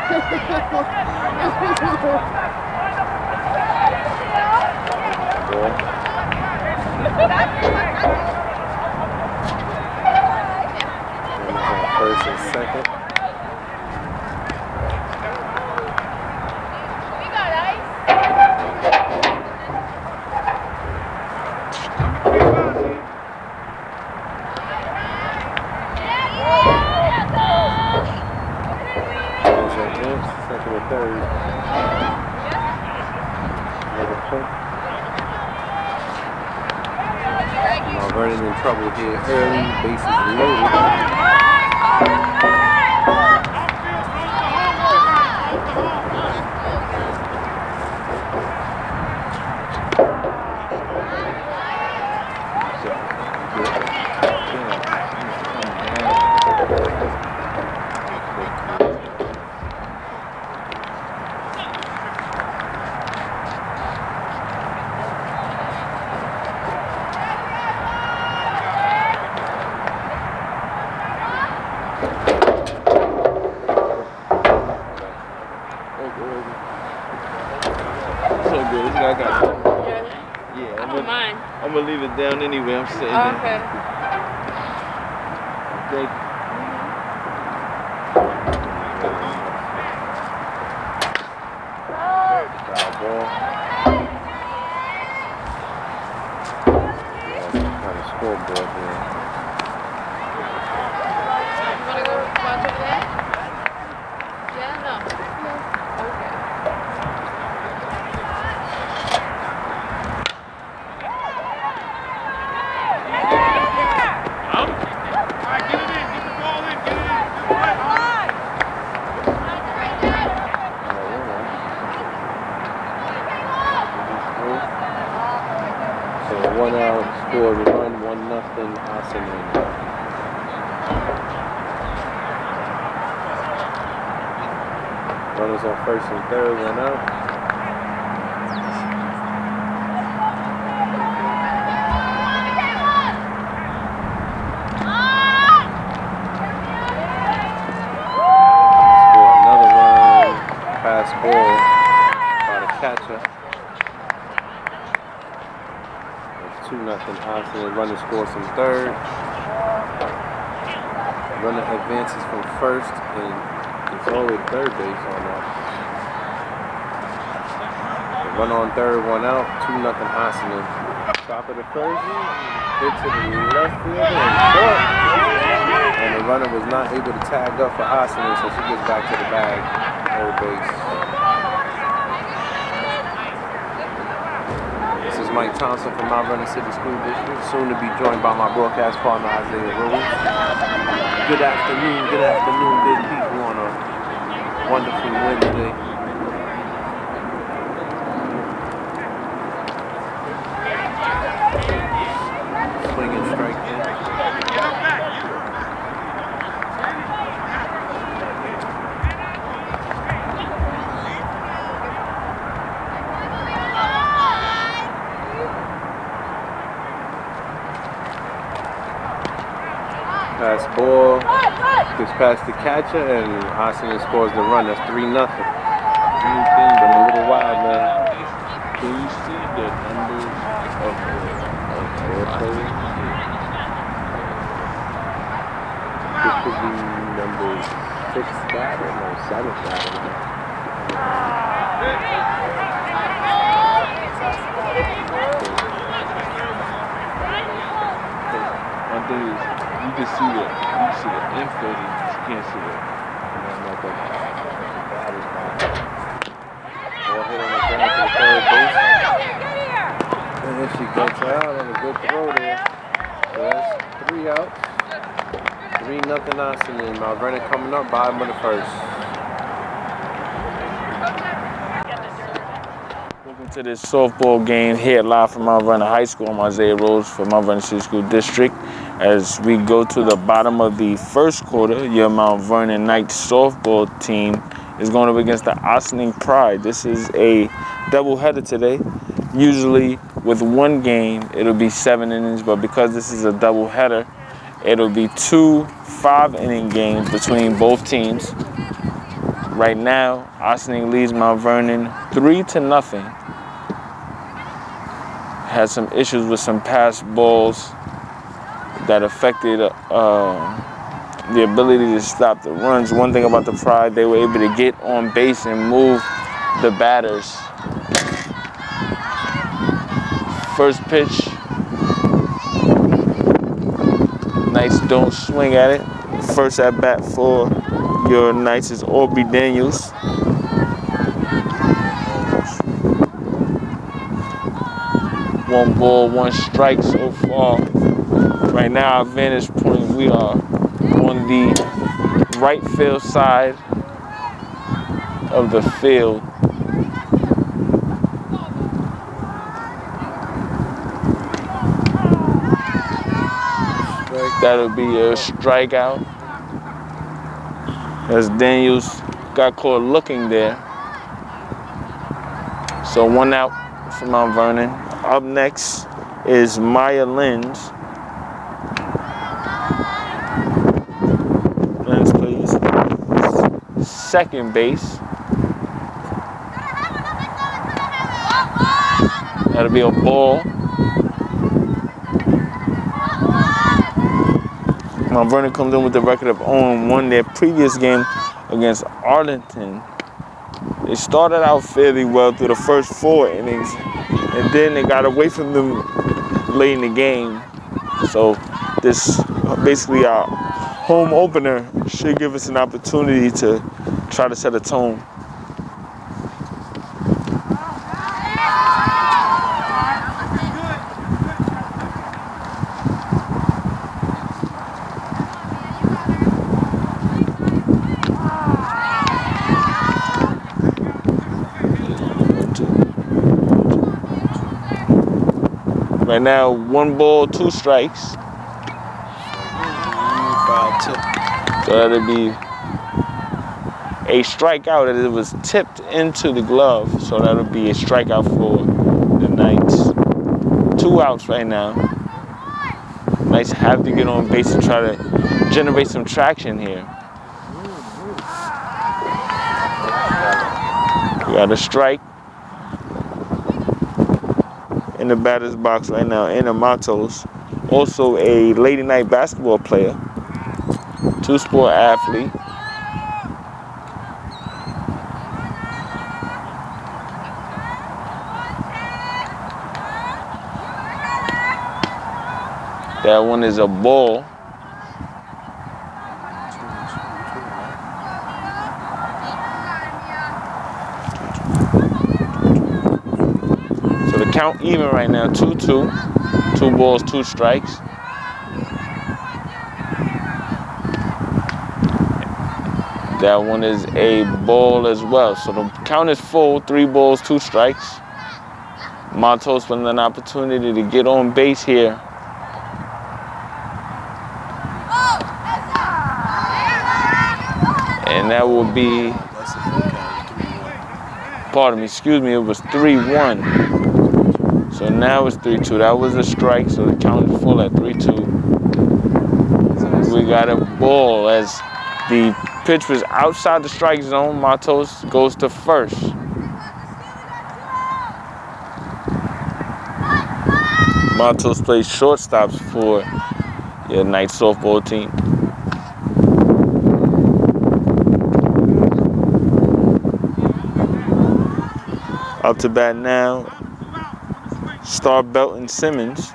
First and second. Second and third. Vernon in trouble here early, bases loaded. I'm gonna leave it down anyway. I'm sitting there. Okay. Thank you. Foul ball. Yeah, some kind of scoreboard here. You wanna go watch over there? Yeah, no. Okay. So 1 out, scored run, 1-0, Ossining. Runners on first and third, 1 out. Score another run, pass ball by the catcher. 2-0 Ossining. Runner scores from third. Runner advances from first and it's always third base on that. The runner on third, 1 out. 2-0 Ossining. Top of the first, hit to the left field and caught. And the runner was not able to tag up for Ossining, so she gets back to the bag, third base. This is Mike Thompson from Mount Vernon City School District, soon to be joined by my broadcast partner, Rhodes. Good afternoon, good people on a wonderful Wednesday. Swinging strike in. Pass ball, gets past the catcher, and Ossining scores the run. That's 3-0. Been a little wild, man. Can you see the numbers of the players? This could be number 6 batter, no 7th batter. One thing is, you can see the infield, you just can't see it. Ball hit on the ground to the third base. And then she gets out on a good throw there. So that's 3 outs. 3-0 Ossining. Mount Vernon coming up, bottom of the first. Welcome to this softball game here live from Mount Vernon High School. I'm Rhodes for Mount Vernon City School District. As we go to the bottom of the first quarter, your Mount Vernon Knights softball team is going up against the Ossining Pride. This is a doubleheader today. Usually with one game, it'll be 7 innings, but because this is a doubleheader, it'll be 2 5-inning games between both teams. Right now, Ossining leads Mount Vernon 3-0. Had some issues with some pass balls that affected the ability to stop the runs. One thing about the Pride, they were able to get on base and move the batters. First pitch. Knights don't swing at it. First at bat for your Knights is Aubrey Daniels. One ball, one strike so far. Right now, our vantage point, we are on the right field side of the field. That'll be a strikeout, as Daniels got caught looking there. So 1 out for Mount Vernon. Up next is Maya Lenz. Lenz plays second base. That'll be a ball. Mount Vernon comes in with the record of 0-1. Their previous game against Arlington, they started out fairly well through the first 4 innings, and then they got away from them late in the game. So this basically our home opener should give us an opportunity to try to set a tone. Right now, 1 ball, 2 strikes. So that'll be a strikeout, as it was tipped into the glove. So that'll be a strikeout for the Knights. 2 outs right now. Knights have to get on base and try to generate some traction here. We got a strike in the batter's box right now. Anna Matos, also a Lady Knight basketball player, 2-sport athlete. That one is a ball. So the count even right now, 2-2. 2 balls, 2 strikes. That one is a ball as well. So the count is full, 3 balls, 2 strikes. Matos with an opportunity to get on base here. And that will be, pardon me, excuse me, it was 3-1. So now it's 3-2. That was a strike, so the count is full at 3-2. We got a ball as the pitch was outside the strike zone. Matos goes to first. Matos plays shortstops for your Knights softball team. Up to bat now, Star Belton Simmons.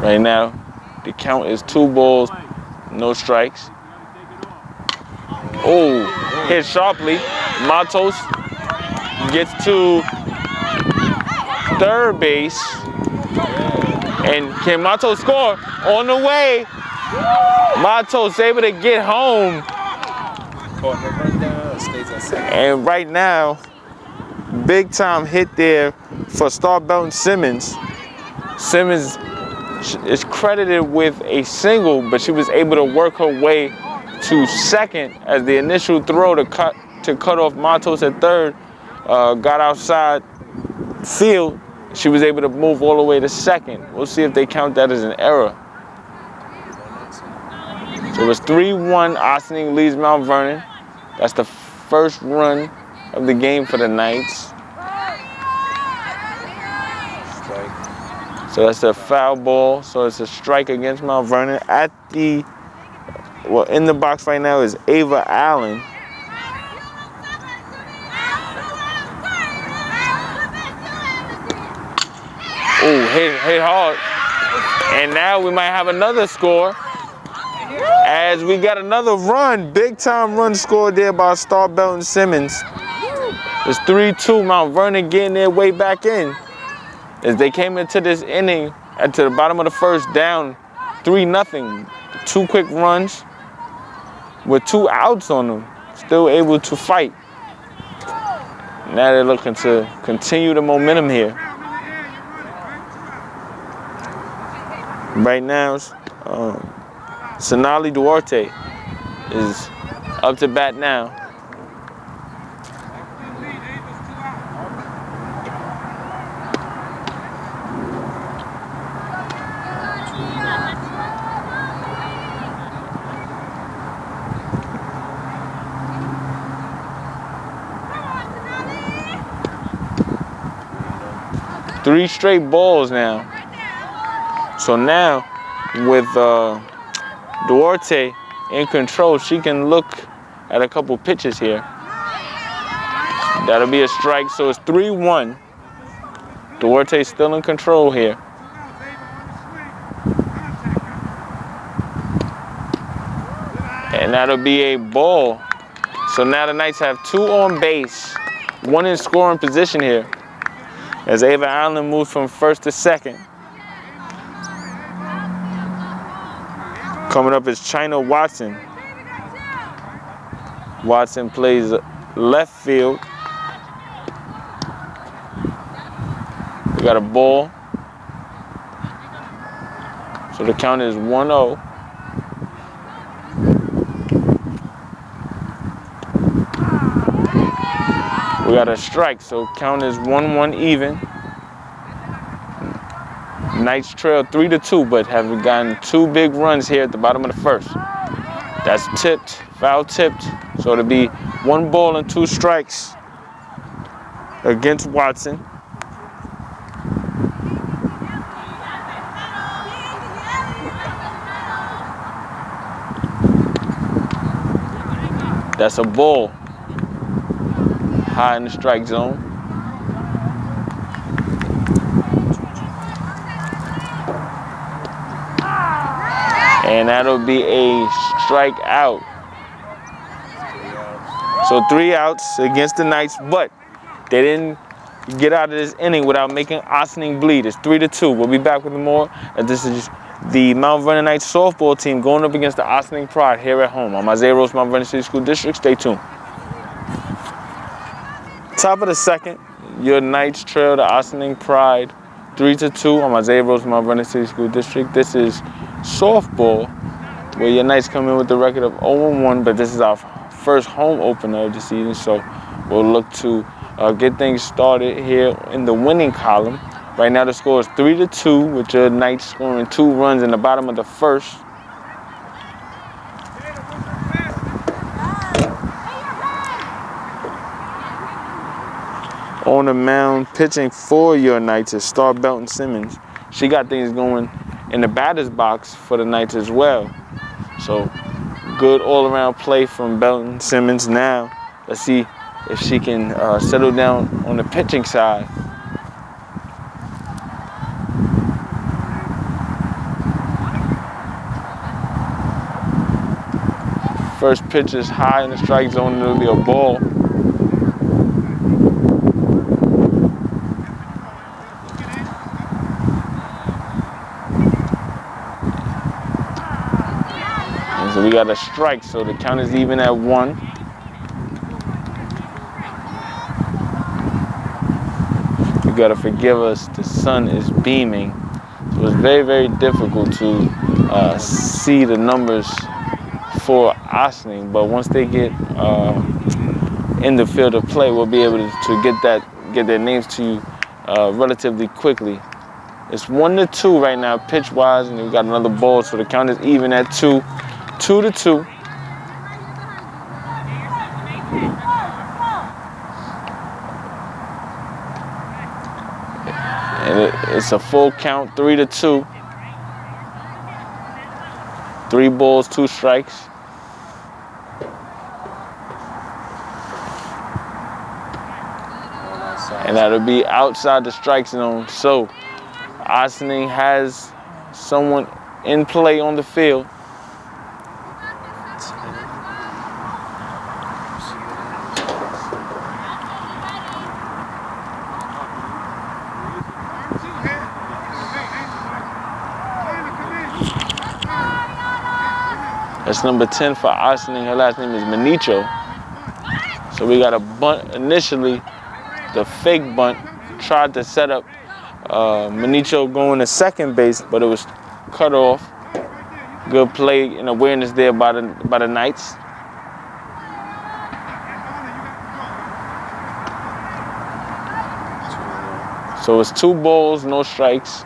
Right now, the count is 2 balls, no strikes. Oh, hit sharply. Matos gets to third base. And can Matos score? On the way. Matos able to get home. And right now, big time hit there for Star Belton Simmons. Simmons is credited with a single, but she was able to work her way to second as the initial throw to cut off Matos at third got outside field She was able to move all the way to second. We'll see if they count that as an error. So it was 3-1. Ossining leads Mount Vernon. That's the first run of the game for the Knights. Strike. So that's a foul ball. So it's a strike against Mount Vernon. In the box right now is Ava Allen. Oh, hit hard. And now we might have another score as we got another run. Big time run scored there by Star Belton Simmons. It's 3-2. Mount Vernon getting their way back in as they came into this inning to the bottom of the first down 3-0. 2 quick runs with 2 outs on them. Still able to fight. Now they're looking to continue the momentum here. Right now, Sonali Duarte is up to bat now. Three straight balls now. So now, with Duarte in control, she can look at a couple pitches here. That'll be a strike, so it's 3-1. Duarte still in control here. And that'll be a ball. So now the Knights have 2 on base, 1 in scoring position here, as Ava Allen moves from first to second. Coming up is China Watson. Watson plays left field. We got a ball. So the count is 1-0. We got a strike, so count is 1-1 even. Knights trail 3-2, but have gotten 2 big runs here at the bottom of the first. That's tipped, foul tipped. So it'll be 1 ball and 2 strikes against Watson. That's a ball. High in the strike zone. And that'll be a strikeout. So 3 outs against the Knights, but they didn't get out of this inning without making Ossining bleed. It's 3-2. We'll be back with more. This is the Mount Vernon Knights softball team going up against the Ossining Pride here at home. I'm Isaiah Rhodes, Mount Vernon City School District. Stay tuned. Top of the second, your Knights trail the Ossining Pride 3-2. I'm Isaiah Rhodes, Mount Vernon City School District. This is softball, where your Knights come in with the record of 0-1, but this is our first home opener of the season, so we'll look to get things started here in the winning column. Right now the score is 3-2, with your Knights scoring 2 runs in the bottom of the first. On the mound, pitching for your Knights is Star Belton Simmons. She got things going in the batter's box for the Knights as well. So good all-around play from Belton Simmons. Now let's see if she can settle down on the pitching side. First pitch is high in the strike zone, and it'll be a ball. So we got a strike, so the count is even at 1. You gotta forgive us, the sun is beaming. So it's very, very difficult to see the numbers for Ossining, but once they get in the field of play, we'll be able to get their names to you relatively quickly. It's 1-2 right now, pitch-wise, and we got another ball, so the count is even at 2. 2-2. And it's a full count, 3-2. 3 balls, 2 strikes. And that'll be outside the strike zone. So Ossining has someone in play on the field. That's number 10 for Ossining. Her last name is Manicho. So we got a bunt initially. The fake bunt tried to set up Manicho going to second base, but it was cut off. Good play and awareness there by the Knights. So it's 2 balls, no strikes.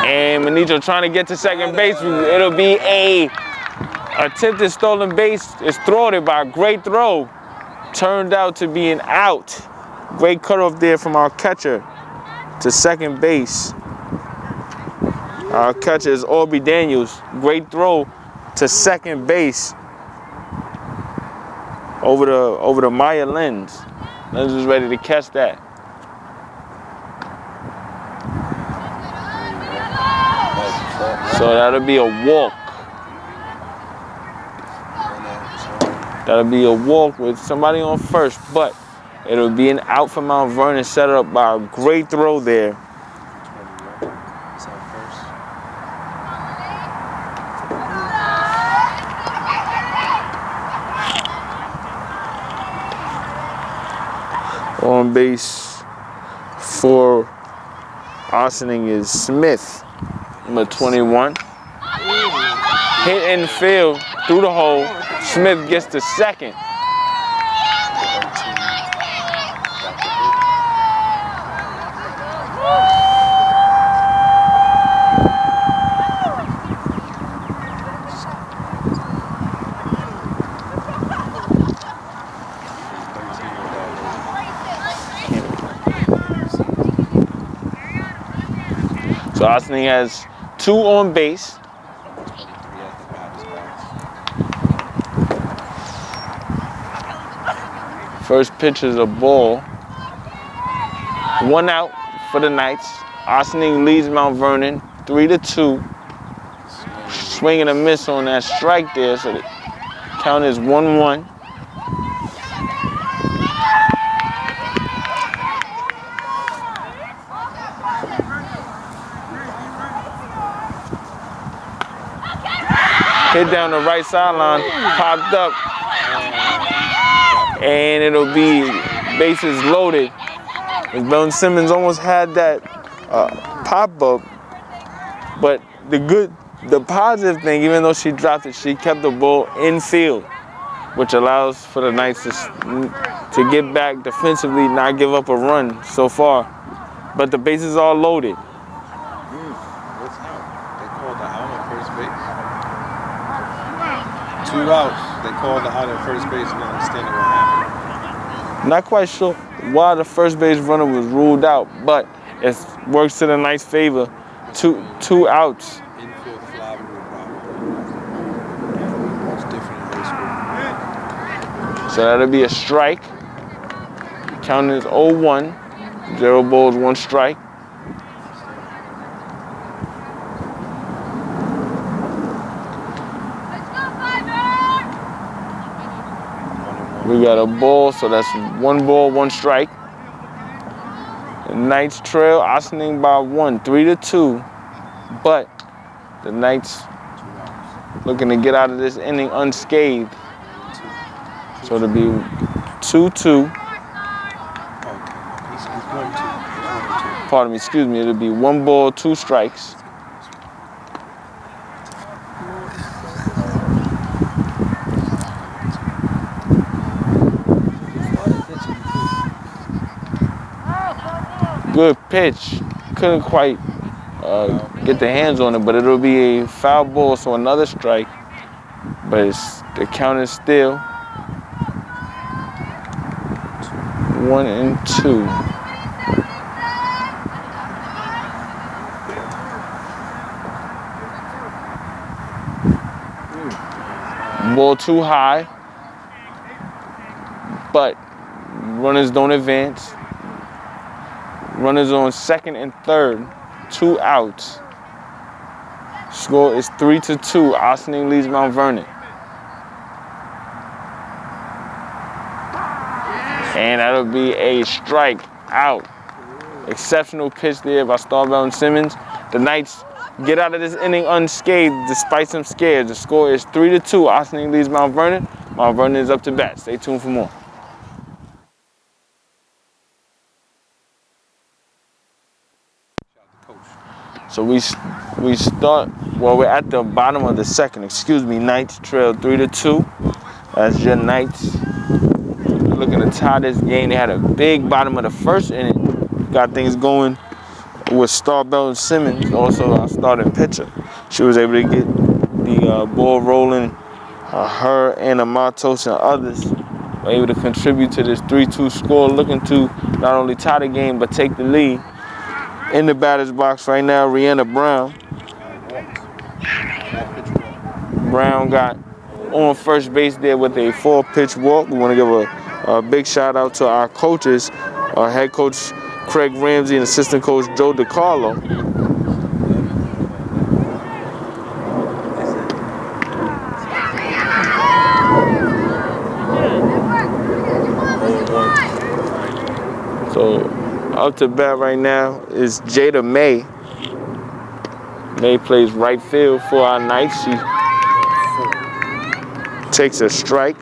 And Manicho trying to get to second base. It'll be a attempted stolen base. It's thwarted by a great throw. Turned out to be an out. Great cutoff there from our catcher to second base. Our catcher is Aubrey Daniels. Great throw to second base over the Maya Lenz. Lenz was ready to catch that. So that'll be a walk. That'll be a walk with somebody on first, but it'll be an out for Mount Vernon, set up by a great throw there. On base for Ossining is Smith, number 21. Hit in field through the hole. Smith gets to second. So Ossining has 2 on base. First pitch is a ball. 1 out for the Knights. Ossining leads Mount Vernon 3-2. Swing and a miss on that strike there, so the count is 1-1. Hit down the right sideline, popped up, and it'll be bases loaded. Vernon Simmons almost had that pop-up, but the positive thing, even though she dropped it, she kept the ball in field, which allows for the Knights to get back defensively, not give up a run so far. But the bases are loaded. What's out? They called the out at first base. 2 outs. They called the out at first base. I'm not understanding what happened. Not quite sure why the first base runner was ruled out, but it works to the Knights' favor. Two outs. Infield fly rule problem. It's different in high school. So that'll be a strike. Count is 0-1. 0 balls, 1 strike. We got a ball, so that's 1 ball, 1 strike. The Knights trail Ossining by 1, 3-2. But the Knights looking to get out of this inning unscathed. So it'll be 2-2. Pardon me, excuse me. It'll be 1 ball, 2 strikes. good pitch. Couldn't quite get the hands on it, but it'll be a foul ball, so another strike. But the count is still 1-2. Ball too high, but runners don't advance. Runners on second and third, 2 outs. Score is 3-2. Ossining leads Mount Vernon. And that'll be a strike out. Exceptional pitch there by Starbell and Simmons. The Knights get out of this inning unscathed despite some scares. The score is 3-2. Ossining leads Mount Vernon. Mount Vernon is up to bat. Stay tuned for more. So we start, well, we're at the bottom of the second. Excuse me, Knights trail 3-2. That's your Knights looking to tie this game. They had a big bottom of the first inning. Got things going with Starbell and Simmons, also our starting pitcher. She was able to get the ball rolling. Her and Amatos and others were able to contribute to this 3-2 score, looking to not only tie the game but take the lead. In the batter's box right now, Rihanna Brown. Brown got on first base there with a 4-pitch walk. We want to give a big shout out to our coaches, our head coach Craig Ramsey and assistant coach Joe DiCarlo. So up to bat right now is Jada May. May plays right field for our Knights. She takes a strike.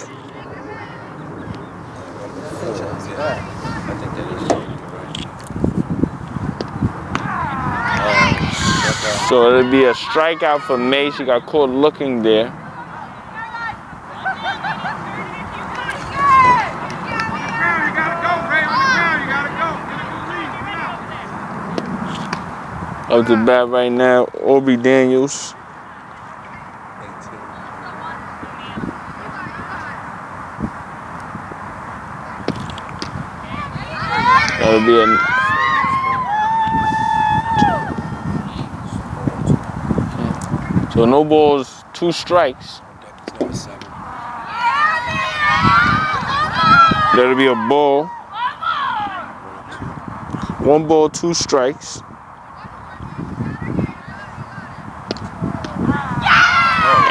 So it'll be a strikeout for May. She got caught looking there. Up to bat right now, Aubrey Daniels. That'll be a so no balls, 2 strikes. That'll be a ball. 1 ball, 2 strikes.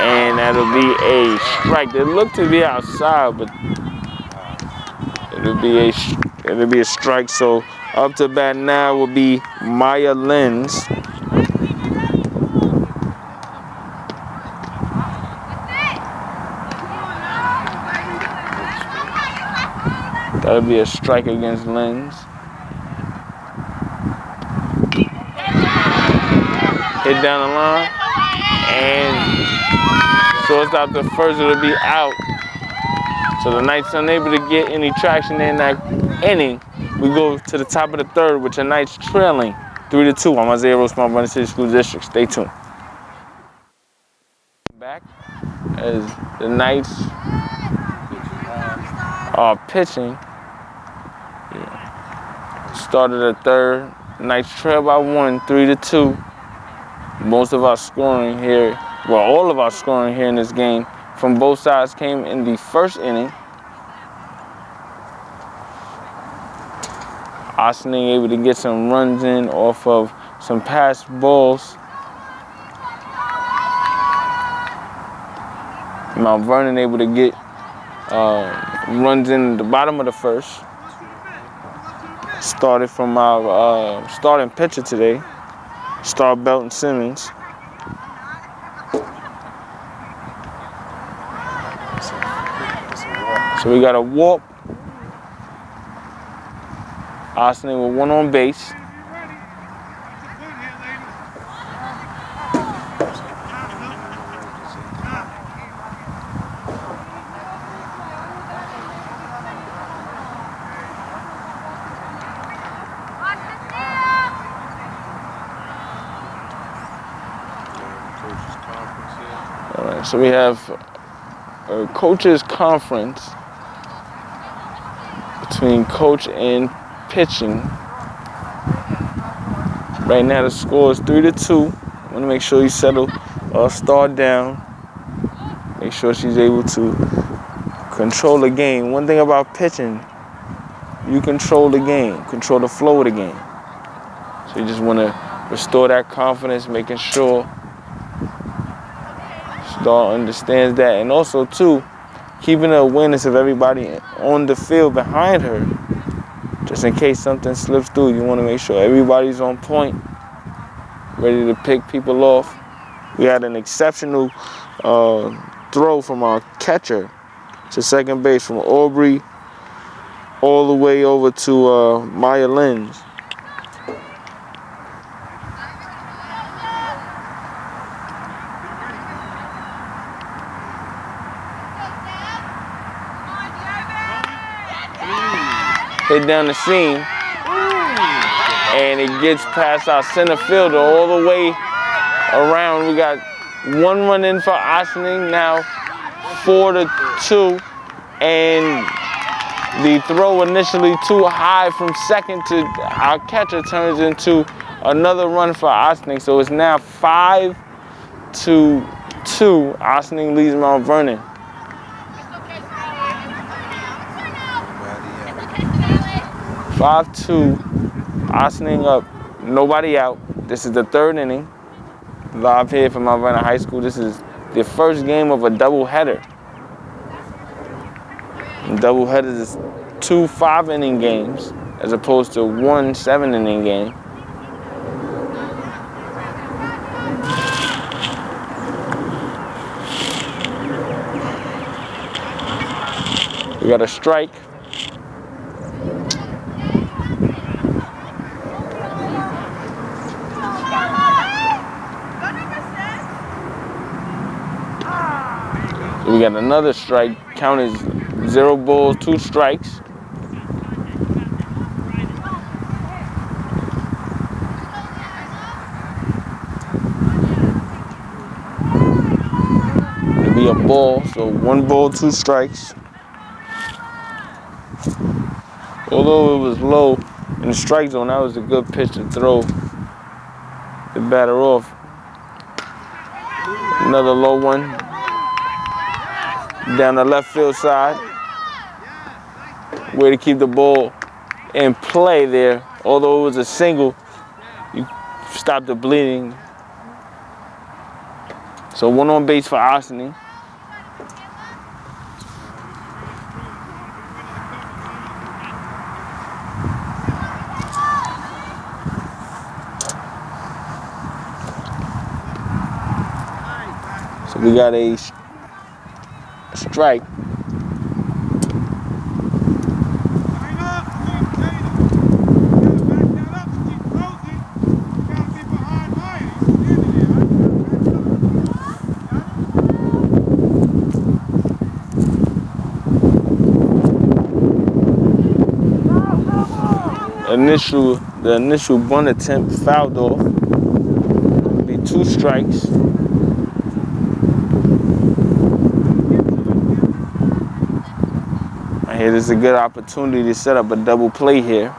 And that'll be a strike. They look to be outside, but it'll be a strike. So up to bat now will be Maya Lenz. That'll be a strike against Lenz. Hit down the line. And shortstop the first, it'll be out. So the Knights unable to get any traction in that inning. We go to the top of the third with the Knights trailing 3-2. I'm Isaiah Rhodes from Varsity School District. Stay tuned. Back as the Knights are pitching. Started the third. Knights trail by 1, 3-2. Most of our scoring here, well, all of our scoring here in this game from both sides came in the first inning. Ossining able to get some runs in off of some passed balls. Mount Vernon able to get runs in the bottom of the first. Started from our starting pitcher today, Starbell and Simmons. So we got a walk. Ossining with 1 on base. conference here. All right, so we have a coaches conference between coach and pitching. Right now the score is 3-2. I want to make sure you settle start down. Make sure she's able to control the game. One thing about pitching, you control the game, control the flow of the game. So you just want to restore that confidence, making sure Star understands that. And also, too, keeping the awareness of everybody on the field behind her. Just in case something slips through, you want to make sure everybody's on point, ready to pick people off. We had an exceptional throw from our catcher to second base from Aubrey all the way over to Maya Lynch. Hit down the seam, and it gets past our center fielder all the way around. We got one run in for Ossining, now 4-2, and the throw initially too high from second to our catcher turns into another run for Ossining. So it's now 5-2. Ossining leads Mount Vernon. 5-2, Ossining up, nobody out. This is the third inning. Live here from Mount Vernon High School. This is the first game of a doubleheader. Doubleheaders is 2 5-inning games as opposed to 1 7-inning game. We got a strike. We got another strike. Count is 0 balls, 2 strikes. It'll be a ball, so 1 ball, 2 strikes. Although it was low in the strike zone, that was a good pitch to throw the batter off. Another low one. Down the left field side. Way to keep the ball in play there. Although it was a single, you stopped the bleeding. So 1 on base for Ossining. So we got a strike. The initial bunt attempt fouled off. It'll be 2 strikes. Here, this is a good opportunity to set up a double play here.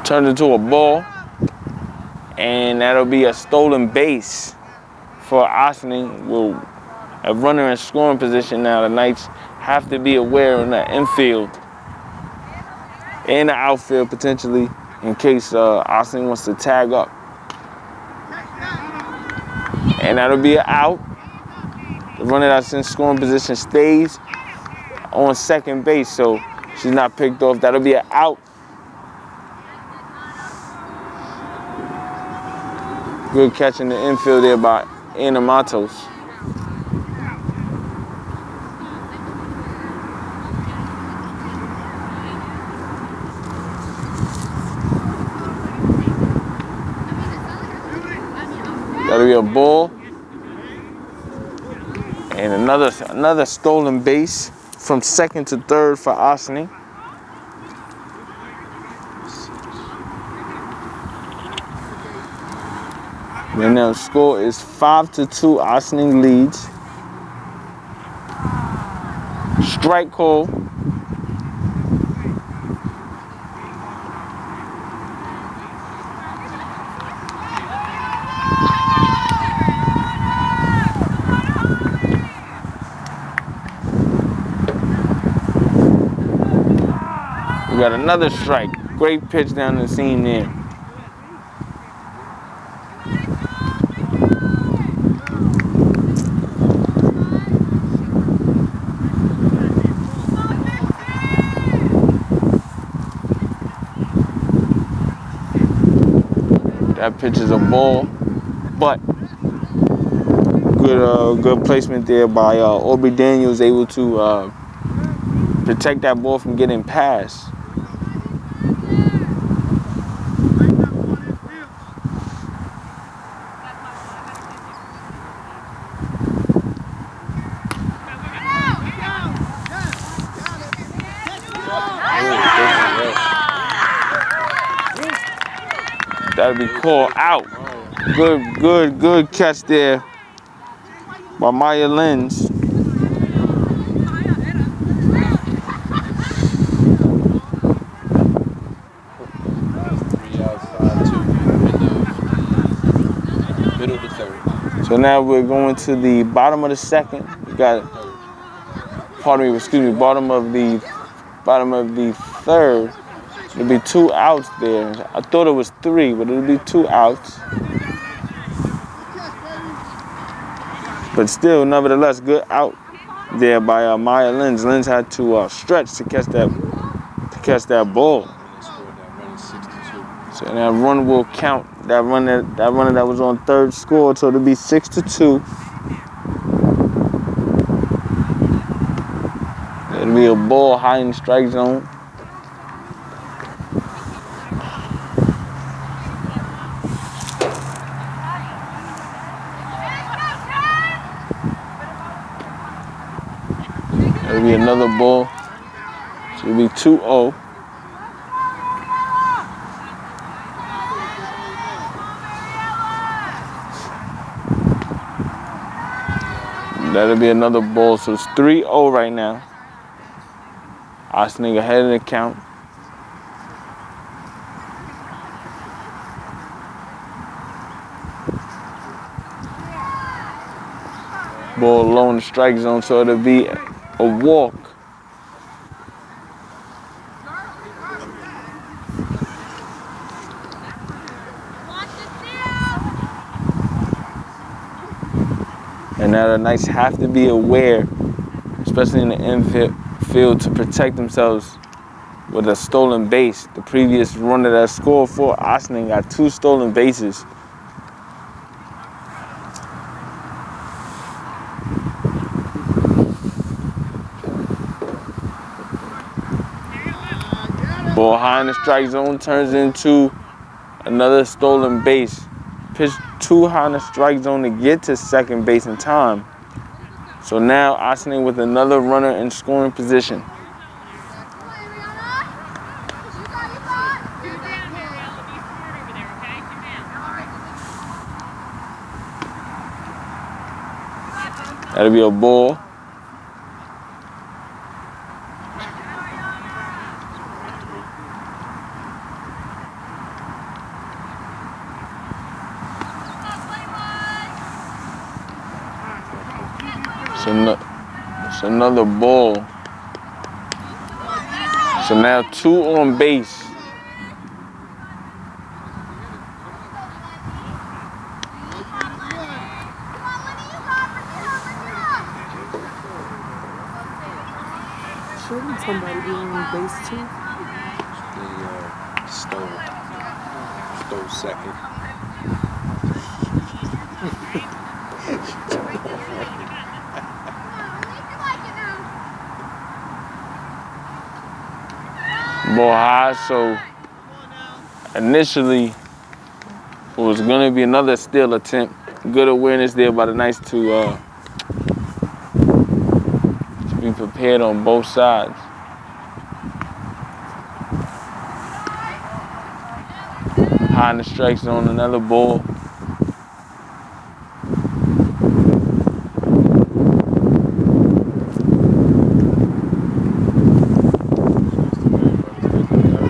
Turned into a ball. And that'll be a stolen base for Ossining. We'll a runner in scoring position now. The Knights have to be aware in the infield and the outfield potentially in case Ossining wants to tag up. And that'll be an out. The runner that's in scoring position stays on second base, so she's not picked off. That'll be an out. Good catch in the infield there by Anna Matos. That'll be a ball. And another stolen base from second to third for Ossining. Right now, the score is 5-2. Ossining leads. Strike call. We got another strike. Great pitch down the seam there. That pitch is a ball, but good placement there by Aubrey Daniels, able to protect that ball from getting past. That'll be called out. Good catch there by Maya Lenz. Middle of the third. So now we're going to the bottom of the second. We got, bottom of the third. It'll be 2 outs there. I thought it was 3, but it'll be 2 outs. But still, nevertheless, good out there by Maya Lenz. Lenz had to stretch to catch that ball. So that run will count. That runner that was on third scored, so it'll be 6-2. It'll be a ball high in the strike zone. It'll be another ball. So it'll be 2-0. That'll be another ball. So it's 3-0 right now. Ossining ahead of the count. Ball low in the strike zone, so it'll be a walk. And now the Knights have to be aware, especially in the infield, to protect themselves with a stolen base. The previous runner that scored for Ossining got 2 stolen bases. Ball high in the strike zone turns into another stolen base. Pitch too high in the strike zone to get to second base in time. So now Ossining with another runner in scoring position. That'll be a ball. It's another ball. So now 2 on base. Shouldn't somebody be on base too? They stole second. Ball high, so initially it was going to be another steal attempt. good awareness there by the Knights to be prepared on both sides. High in the strike zone, another ball.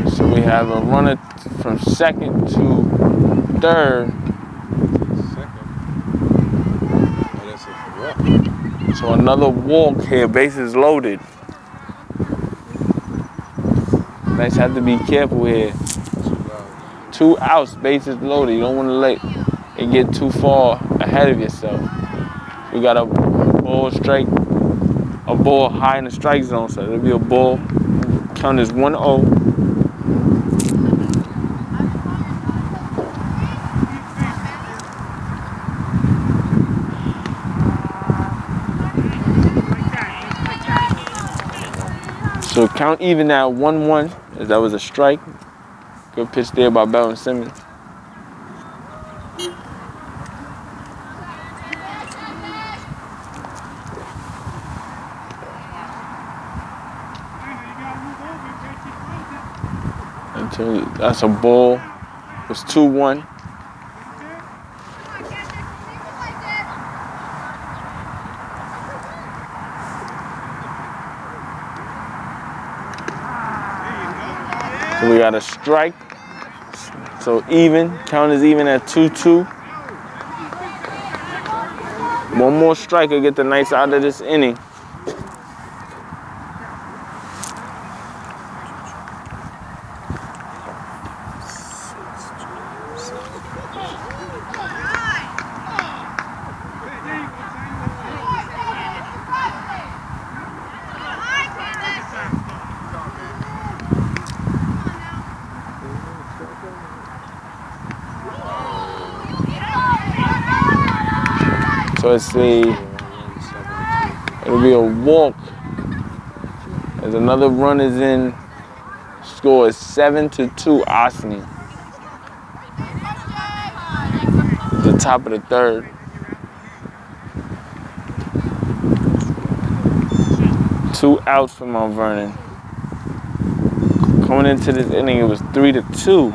So we have a runner from second to third. So another walk here, bases loaded. Knights have to be careful here. 2 outs, bases loaded. You don't want to let it get too far ahead of yourself. We got a ball high in the strike zone, so it'll be a ball. Count is 1-0. So count even now, 1-1, as that was a strike. Good pitch there by Vernon Simmons. That's a ball. It was 2-1. So we got a strike. So even, count is even at 2-2. One more strike will get the Knights out of this inning. So it'll be a walk as another run is in. Score is 7-2 Ossining. The top of the third. Two outs for Mount Vernon. Coming into this inning, it was 3-2.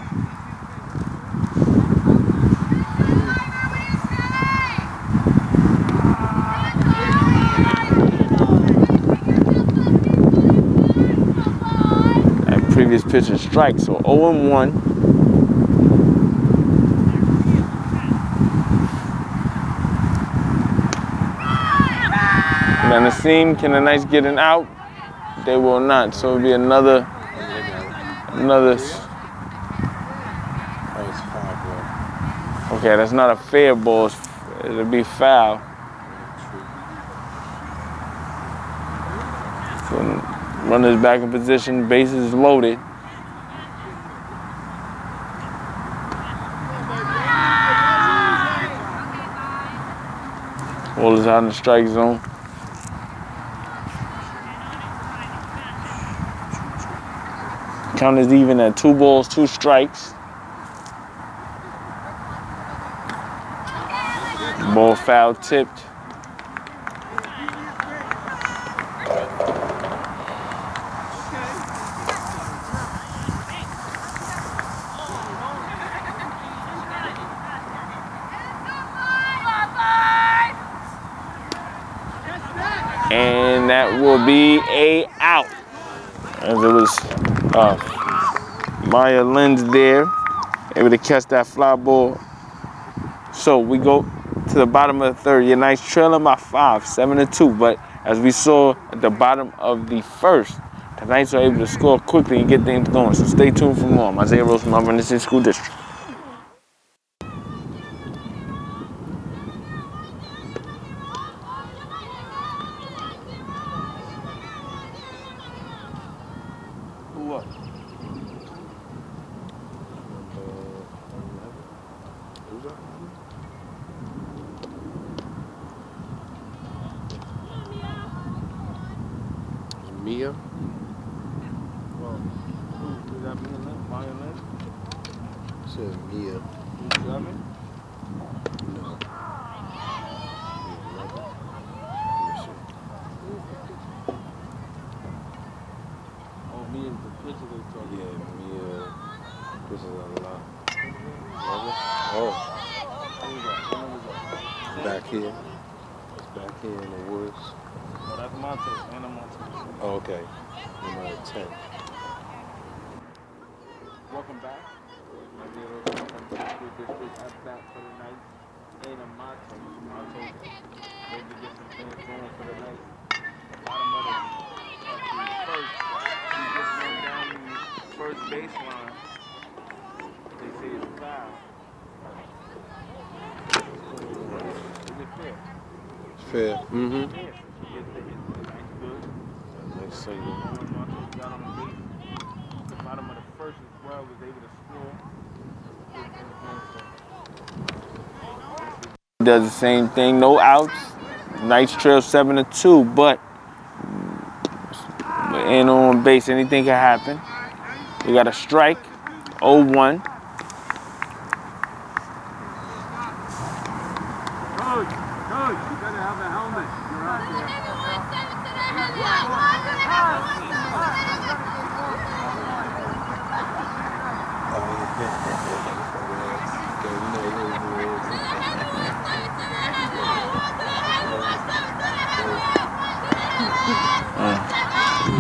Previous pitcher strike, so 0-1. Now Nassim, can the Knights get an out? They will not, so it'll be another. Okay, that's not a fair ball. It'll be foul. So, runners back in position, bases loaded. Ball is out in the strike zone. Count is even at 2 balls, 2 strikes. Ball foul tipped. And that will be a out. As it was Maya Lenz there, able to catch that fly ball. So we go to the bottom of the third. Your Knights trailing by 5, 7-2. But as we saw at the bottom of the first, the Knights are able to score quickly and get things going. So stay tuned for more. I'm Isaiah Rhodes from Vernon School District. What? Who's that? Mia? Well, who's that Mia? Maya Lynn? It says Mia. Who's that? No. Me and the pitcher they talking. Yeah, this is a lot. Oh, back here. It's back here in the woods. Oh, that's Montes. And Montes. Oh, okay. Number 10. Welcome back. My dear Rhodes, Thompson School District at bat for the night. And Montes. Montes. Maybe get some things going for the night. Bottom of the first. He just went down the first baseline. They say it's foul. Is it fair? Fair. Mm-hmm. Yeah. He gets the hit. That's good. Nice signal. Montes got on the base. The bottom of the first as well was able to score. Does the same thing, no outs. Knights trail 7-2, but in on base, anything can happen. We got a strike, 0-1. Coach, you gotta have a helmet. You're out there.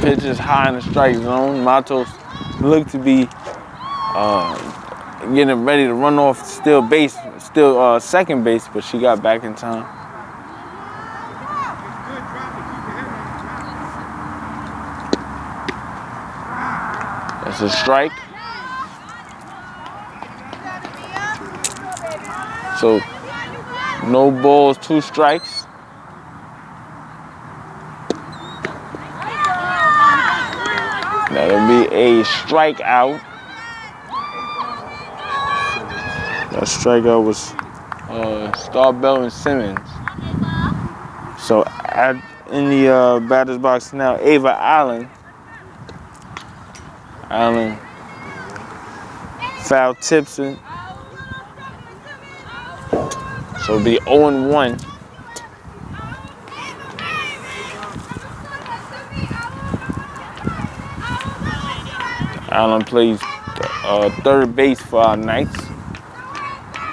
Pitch is high in the strike zone. Matos looked to be getting ready to run off still second base, but she got back in time. That's a strike. So no balls, 2 strikes. That'll be a strikeout. That strikeout was Starbell and Simmons. So in the batter's box now, Ava Allen. Allen foul tips it. So it'll be 0-1. Allen plays third base for our Knights.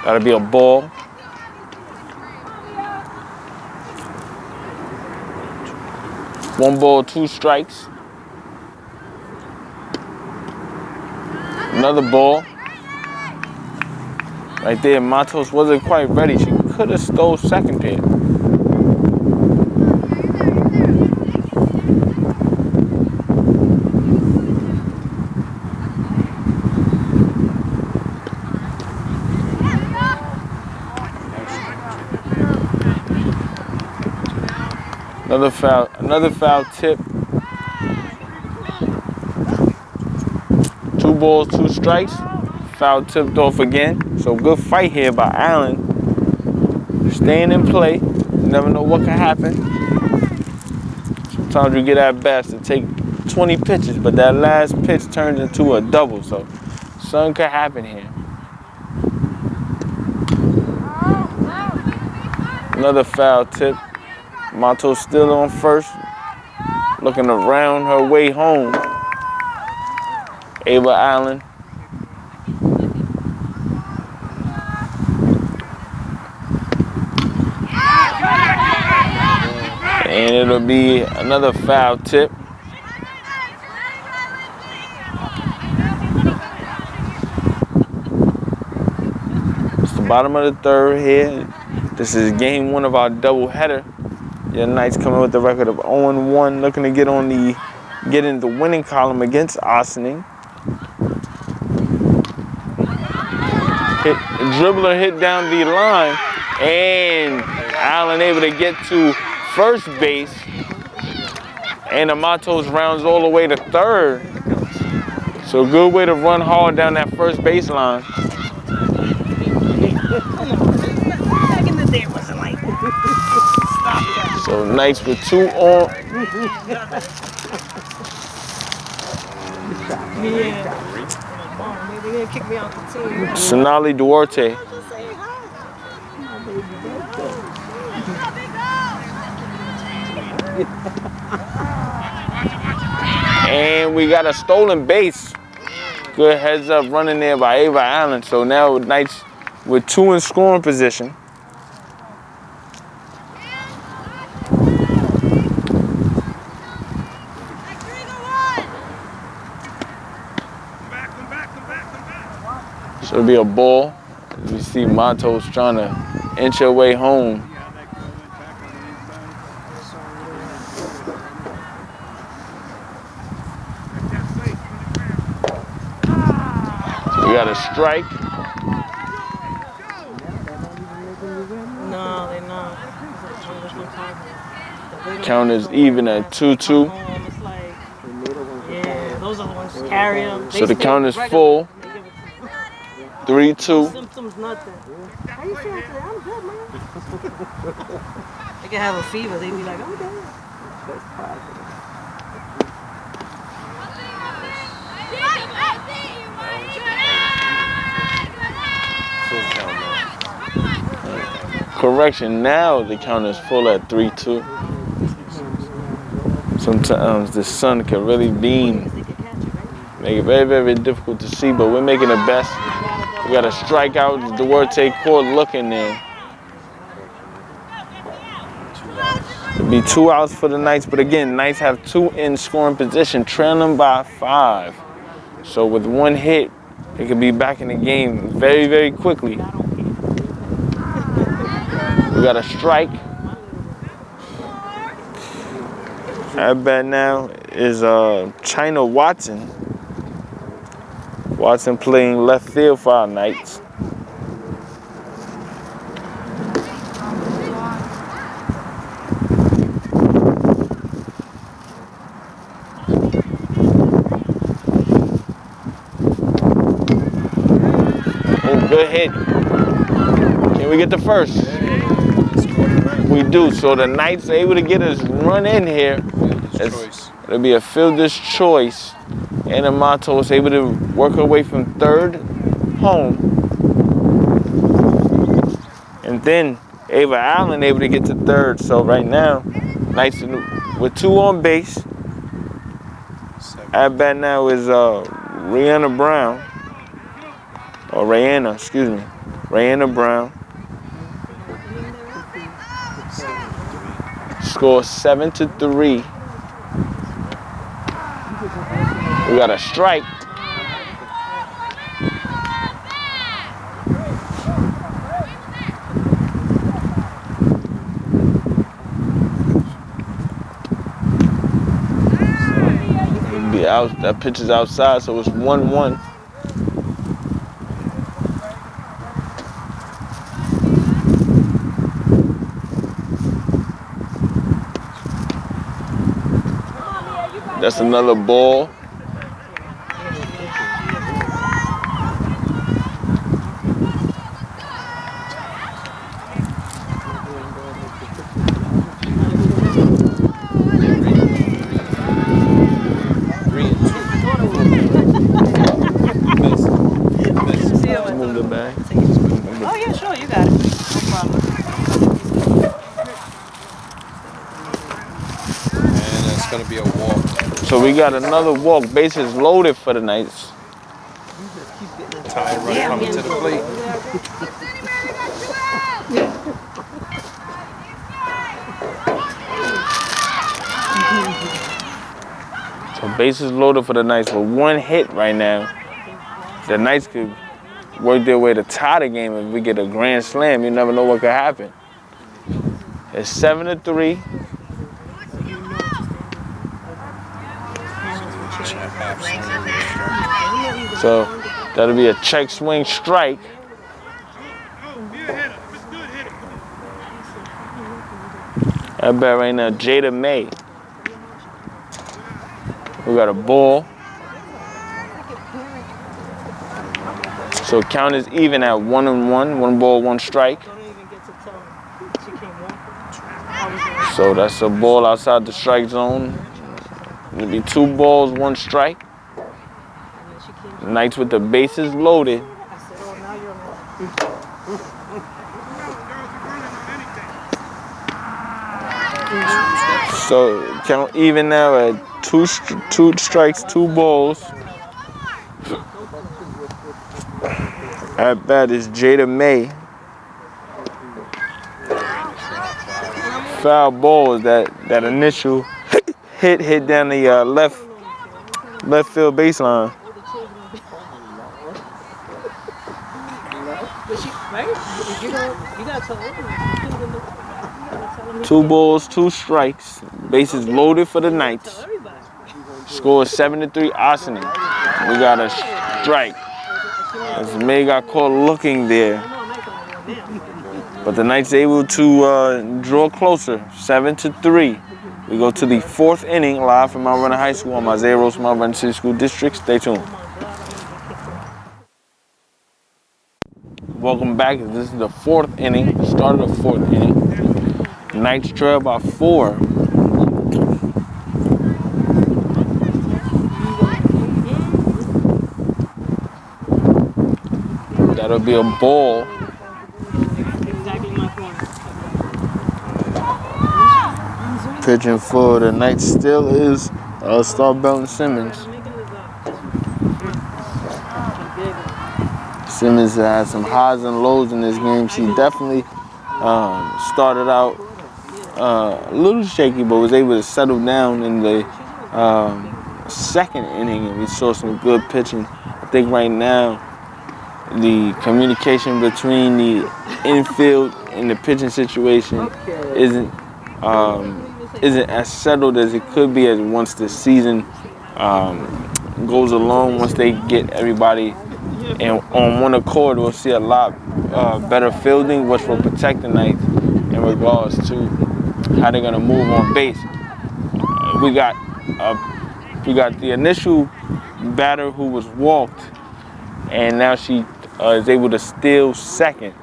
That'll be a ball. One ball, 2 strikes. Another ball. Right there, Matos wasn't quite ready. She could have stole second there. Another foul tip. 2 balls, 2 strikes. Foul tipped off again. So good fight here by Allen. Staying in play. You never know what can happen. Sometimes you get at bats to take 20 pitches, but that last pitch turns into a double. So something could happen here. Another foul tip. Matos still on first, looking around her way home. Ava Allen. And it'll be another foul tip. It's the bottom of the third here. This is game 1 of our doubleheader. Your Knights coming with the record of 0-1, looking to get in the winning column against Ossining. Dribbler hit down the line, and Allen able to get to first base. And Amatos rounds all the way to third. So good way to run hard down that first baseline. Back in the day, it wasn't like that. So Knights with 2 on. Yeah. Maybe they're gonna kick me off the team. Sonali Duarte. And we got a stolen base. Good heads up running there by Ava Allen. So now Knights with 2 in scoring position. So it'll be a ball. You see Matos trying to inch her way home. So we got a strike. No, they're not. Count is even at 2-2. It's like, yeah, those are the ones that carry them. So the count is full. 3-2. Symptoms, nothing. How you feeling today? I'm good, man. They can have a fever. They be like, I'm good. That's positive. Correction, now the count is full at 3-2. Sometimes the sun can really beam. Make it very, very difficult to see, but we're making the best. We got a strikeout. Duarte Court looking there. It'll be 2 outs for the Knights, but again, Knights have 2 in scoring position, trailing by 5. So with 1 hit, they could be back in the game very, very quickly. We got a strike. At bat now is China Watson. Watson playing left field for our Knights. Oh, good hit. Can we get the first? We do. So the Knights are able to get us run in here. It'll be a fielder's choice. And Amato is able to work her way from third home. And then Ava Allen able to get to third. So right now, Knights with 2 on base. At bat now is Rihanna Brown. Or Rayanna, excuse me. Rayanna Brown. Score 7-3. We got a strike. Be out. That pitch is outside, so it's 1-1. That's another ball. Move the bag. Oh, yeah, sure, you got it. No problem. And it's going to be a walk. So we got another walk. Bases loaded for the Knights. Ty running coming to the plate. So bases loaded for the Knights with 1 hit right now. The Knights could work their way to tie the game if we get a grand slam. You never know what could happen. It's 7-3. So that'll be a check swing strike. At bat right now, Jada May. We got a ball. So count is even at 1-1. 1 ball, 1 strike. So that's a ball outside the strike zone. It'll be 2 balls, 1 strike. Knights with the bases loaded. So count even now at Two strikes, 2 balls. At bat is Jada May. Foul ball is that initial hit down the left field baseline. Two balls, 2 strikes. Bases loaded for the Knights. Score 7-3 Ossining. We got a strike. As May got caught looking there. But the Knights able to draw closer, 7-3. We go to the 4th inning, live from Mount Vernon High School on my Rhodes, Mount Vernon City School District. Stay tuned. Welcome back. This is the 4th inning, start of the 4th inning. Knights trail by 4. That'll be a ball. Pitching for the Knights still is Star Belton Simmons. Simmons has some highs and lows in this game. She definitely started out a little shaky, but was able to settle down in the 2nd inning, and we saw some good pitching. I think right now the communication between the infield and the pitching situation isn't as settled as it could be as once the season goes along. Once they get everybody on one accord, we'll see a lot better fielding, which will protect the Knights in regards to how they're gonna move on base. We got the initial batter who was walked, and now she is able to steal second.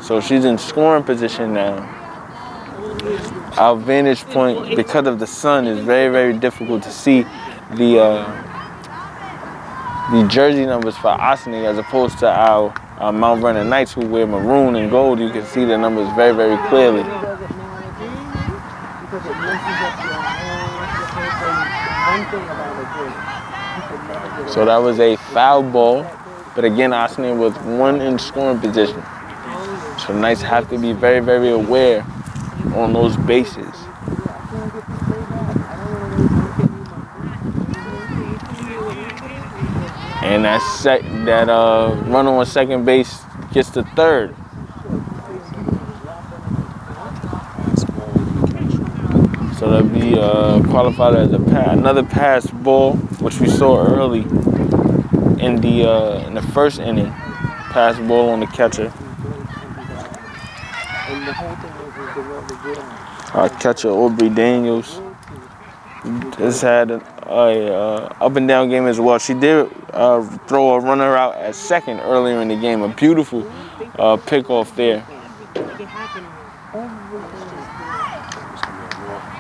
So she's in scoring position now. Our vantage point, because of the sun, is very, very difficult to see the jersey numbers for Ossining as opposed to our Mount Vernon Knights, who wear maroon and gold. You can see the numbers very, very clearly. So that was a foul ball, but again, Ossining was 1 in scoring position. So the Knights have to be very, very aware on those bases. And that runner on second base gets to third. So that'll be qualified as another pass ball, which we saw early in the 1st inning. Pass ball on the catcher. Our catcher Aubrey Daniels has had a up and down game as well. She did throw a runner out at second earlier in the game. A beautiful pickoff there.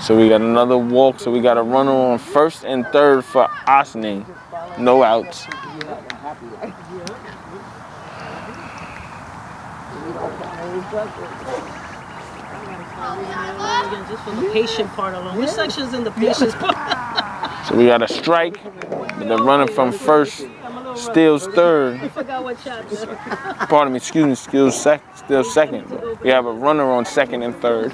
So we got another walk. So we got a runner on 1st and 3rd for Ossining. No outs. Just for the patient part alone. Which section's in the patience part? So we got a strike. The runner from 1st steals 3rd. I forgot what shot. Pardon me, excuse me, steals 2nd. We have a runner on 2nd and 3rd.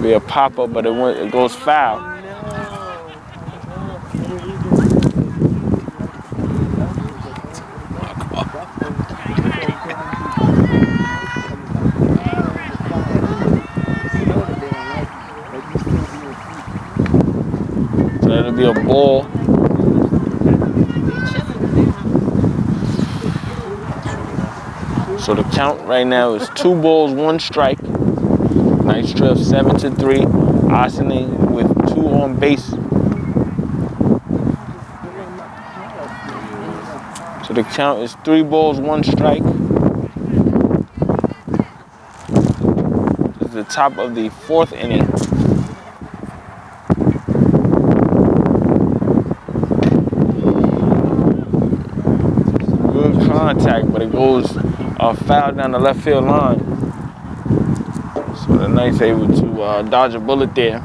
Be a pop-up, but it goes foul. So that'll be a ball. So the count right now is 2 balls, 1 strike. Knights trail 7-3. Ossining with 2 on base. So the count is 3 balls, 1 strike. This is the top of the 4th inning. Good contact, but it goes foul down the left field line. So the Knights able to dodge a bullet there.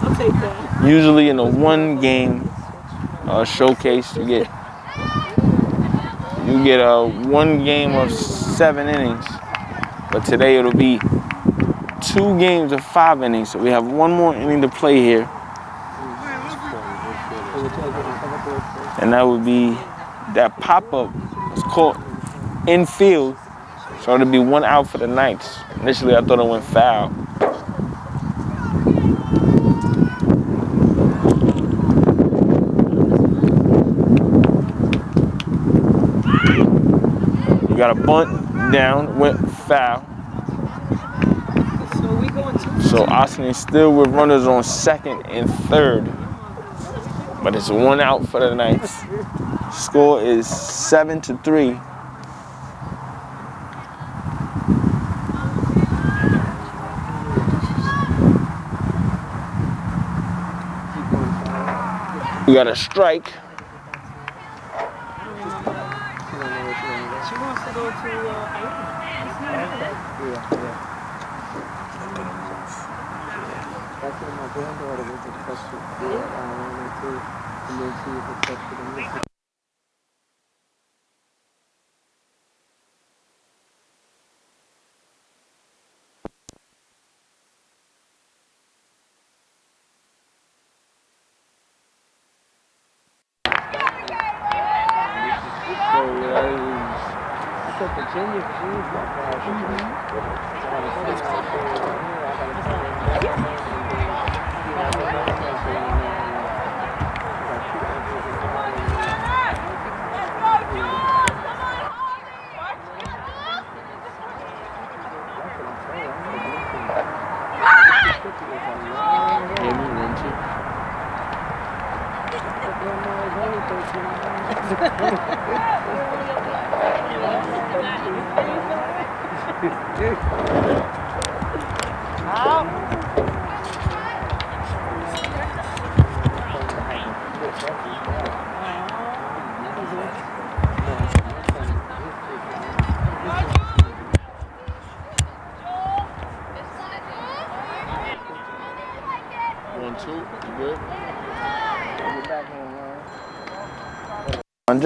I'll take that. Usually in a one-game showcase, you get one game of 7 innings, but today it'll be 2 games of 5 innings. So we have one more inning to play here, and that would be that pop-up. It's called infield, so it'll be 1 out for the Knights. Initially, I thought it went foul. Got a bunt down, went foul. So we going to. So Ossining still with runners on second and third. But it's 1 out for the Knights. Score is 7-3. We got a strike. She wants to go to That's what my granddaughter was in touch with. And then she was in touch with me. Virginia,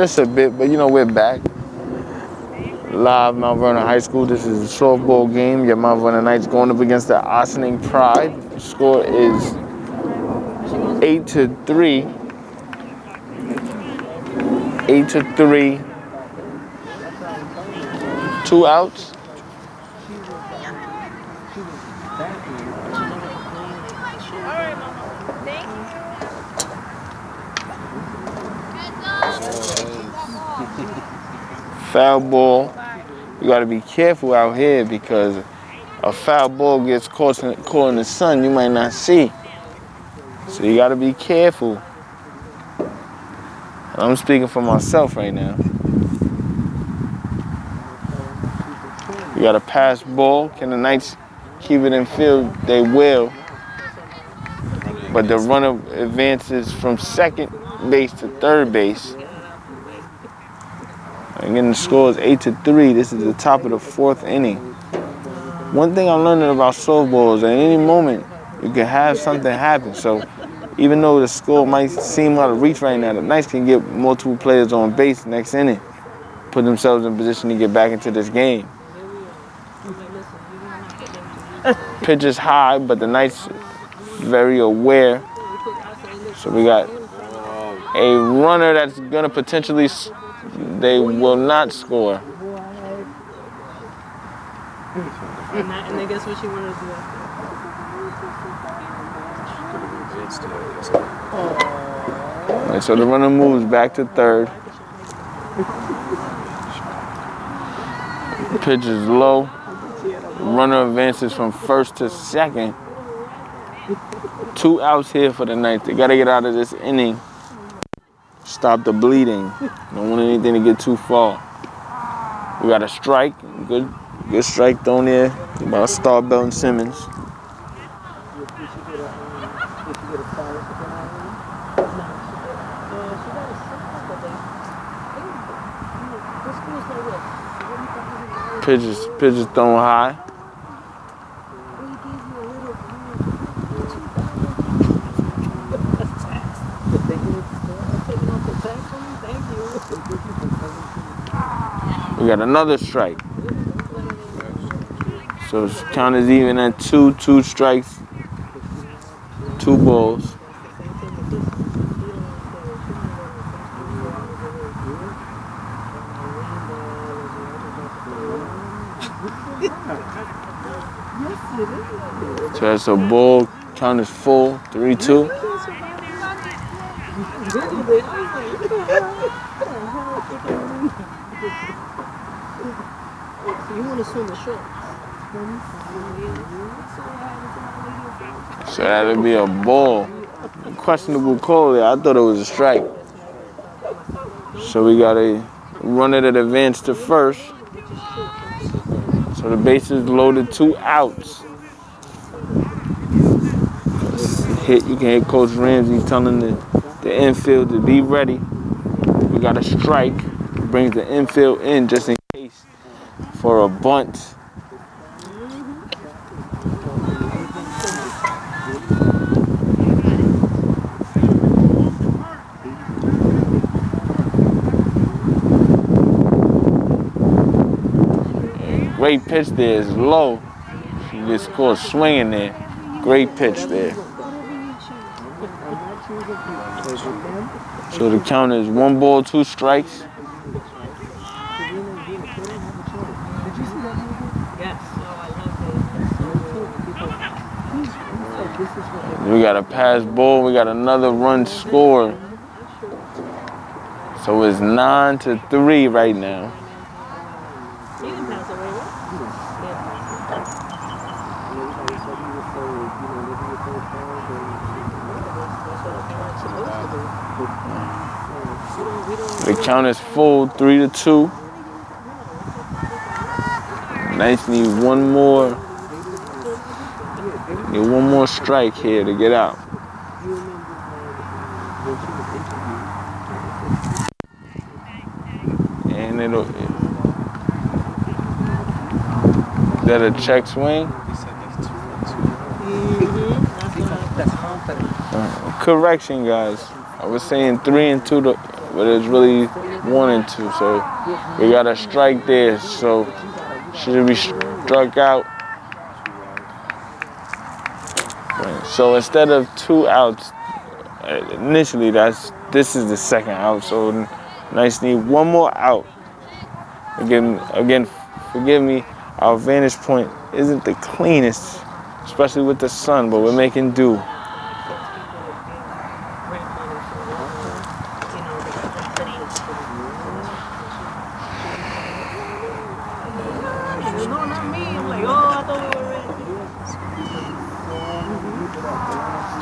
Just a bit, but you know, we're back. Live Mount Vernon High School. This is a softball game. Your Mount Vernon Knights going up against the Ossining Pride. The score is 8-3. 8-3. 2 outs. Foul ball. You got to be careful out here because a foul ball gets caught in the sun, you might not see. So you got to be careful. And I'm speaking for myself right now. You got a pass ball. Can the Knights keep it in field? They will. But the runner advances from second base to third base. Again, the score is 8-3. This is the top of the 4th inning. One thing I'm learning about softball is at any moment you can have something happen. So even though the score might seem out of reach right now, the Knights can get multiple players on base next inning, put themselves in position to get back into this game. Pitch is high, but the Knights very aware. So we got a runner that's gonna potentially. They will not score. And I guess what you want to do. All right, so the runner moves back to third. Pitch is low. Runner advances from first to second. 2 outs here for the Knights. They got to get out of this inning. Stop the bleeding. Don't want anything to get too far. We got a strike. Good strike thrown there by Starbell and Simmons. Pitch is thrown high. We got another strike. So the count is even at 2 strikes, 2 balls. So that's a ball. Count is full. 3-2. You want to swim the short. So that'll be a ball. Questionable call there. I thought it was a strike. So we got a runner that advanced to first. So the bases loaded, 2 outs. Hit. You can hear Coach Ramsey telling the infield to be ready. We got a strike. Brings the infield in just in case for a bunt. Great pitch there is low. She just caught swinging there. Great pitch there. So the count is 1 ball, 2 strikes. We got a pass ball. We got another run scored. So it's 9-3 right now. He didn't pass away, right? The count is full, 3-2. Nice, need one more. Need one more strike here to get out. And is that a check swing? Correction, guys. I was saying 3-2, but it's really 1-2. So we got a strike there. So should be struck out. So instead of 2 outs, initially this is the second out. So nice, need one more out. Again, forgive me. Our vantage point isn't the cleanest, especially with the sun, but we're making do.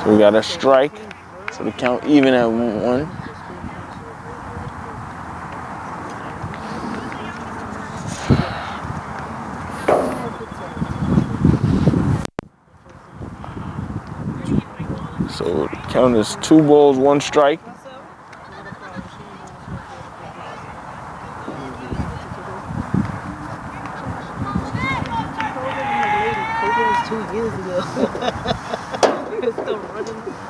So we got a strike. So the count even at 1. So the count is 2 balls, 1 strike.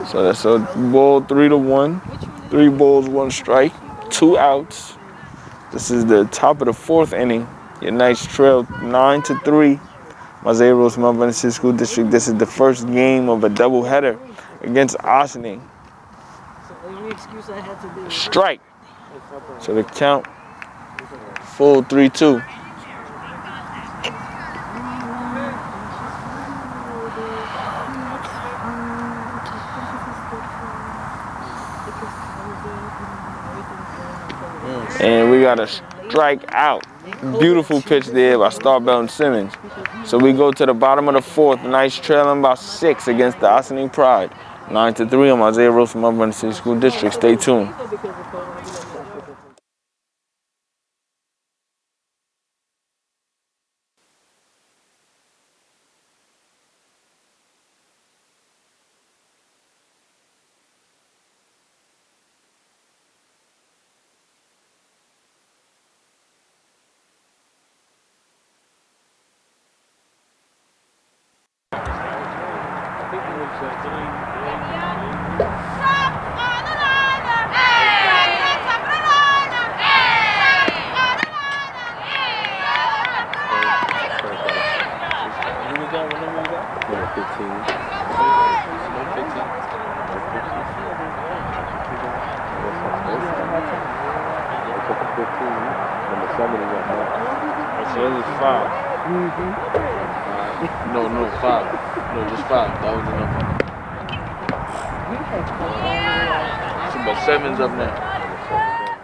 So that's a ball, 3-1. 3 balls, 1 strike. 2 outs. This is the top of the 4th inning. Your nice trail, 9-3. Rhodes from Varsity School District. This is the first game of a doubleheader against Ossining. Strike. So the count, full 3-2. And we got a strike out. Beautiful pitch there by Starbell and Simmons. So we go to the bottom of the 4th. Nice trailing by 6 against the Ossining Pride. 9-3 on Rhodes from Varsity School District. Stay tuned. Number 15. Number 7 is up next. So this is 5. No, 5. No, just 5. That was the number. So, but 7's up now.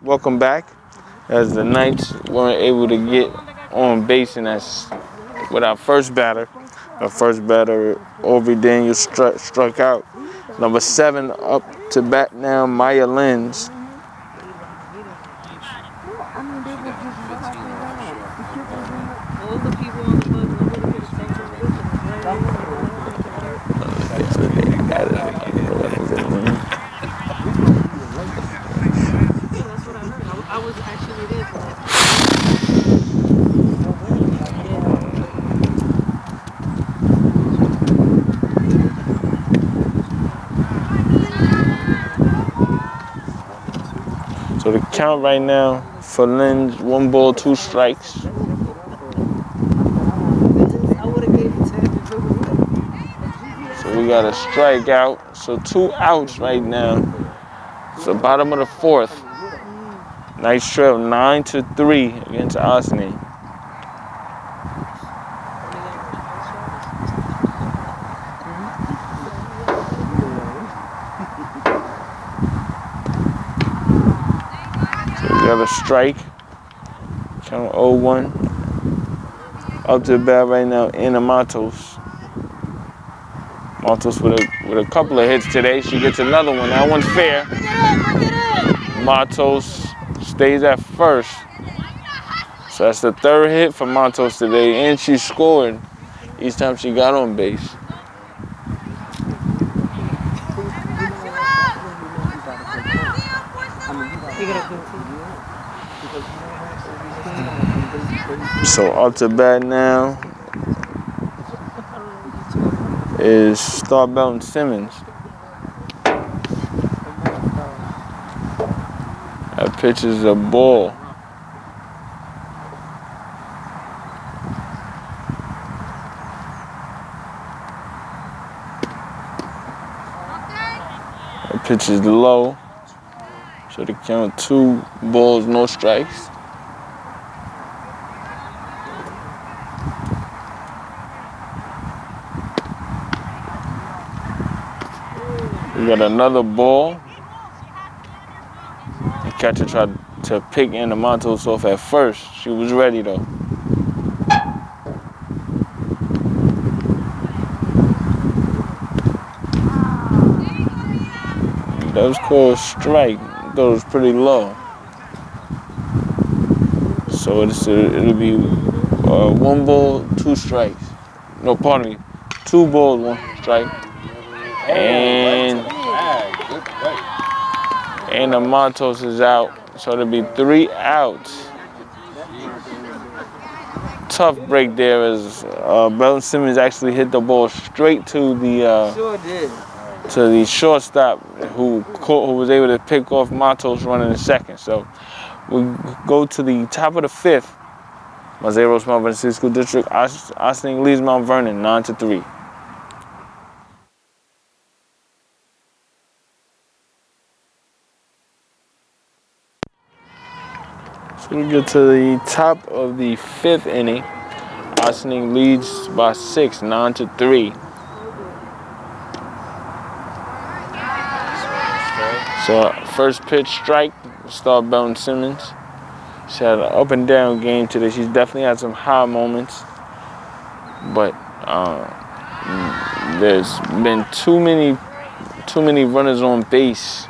Welcome back. As the Knights weren't able to get on base, and that's with our first batter. Our first batter, Aubrey Daniels, struck out. Number 7 up to bat now, Maya Lenz. I was actually there for that. So the count right now for Lenz, 1 ball, 2 strikes. I would have gave it to him if it was So we got a strikeout. So 2 outs right now. So bottom of the 4th. Nice trail, 9-3 against Ossining. So we got a strike. Count 0-1. Up to the bat right now, Anna Matos. Matos with a couple of hits today. She gets another one. That one's fair. Matos stays at first. So that's the 3rd hit for Matos today, and she scored each time she got on base. So up to bat now is Starbell and Simmons. That pitch is a ball. That pitch is low. So they count 2 balls, no strikes. We got another ball. The catcher tried to pick Anna Matos off at first. She was ready though. That was called a strike. That was pretty low. So it'll be 1 ball, 2 strikes. No, pardon me. 2 balls, 1 strike. And Anna Matos is out. So it'll be 3 outs. Tough break there as Belton Simmons actually hit the ball straight to the shortstop who was able to pick off Matos running in second. So we go to the top of the 5th. Rhodes, Mount Vernon City School District. Ossining leads Mount Vernon 9-3. So we get to the top of the 5th inning. Ossining leads by 6, 9-3. So first pitch strike, Starbell and Simmons. She had an up and down game today. She's definitely had some high moments, but there's been too many runners on base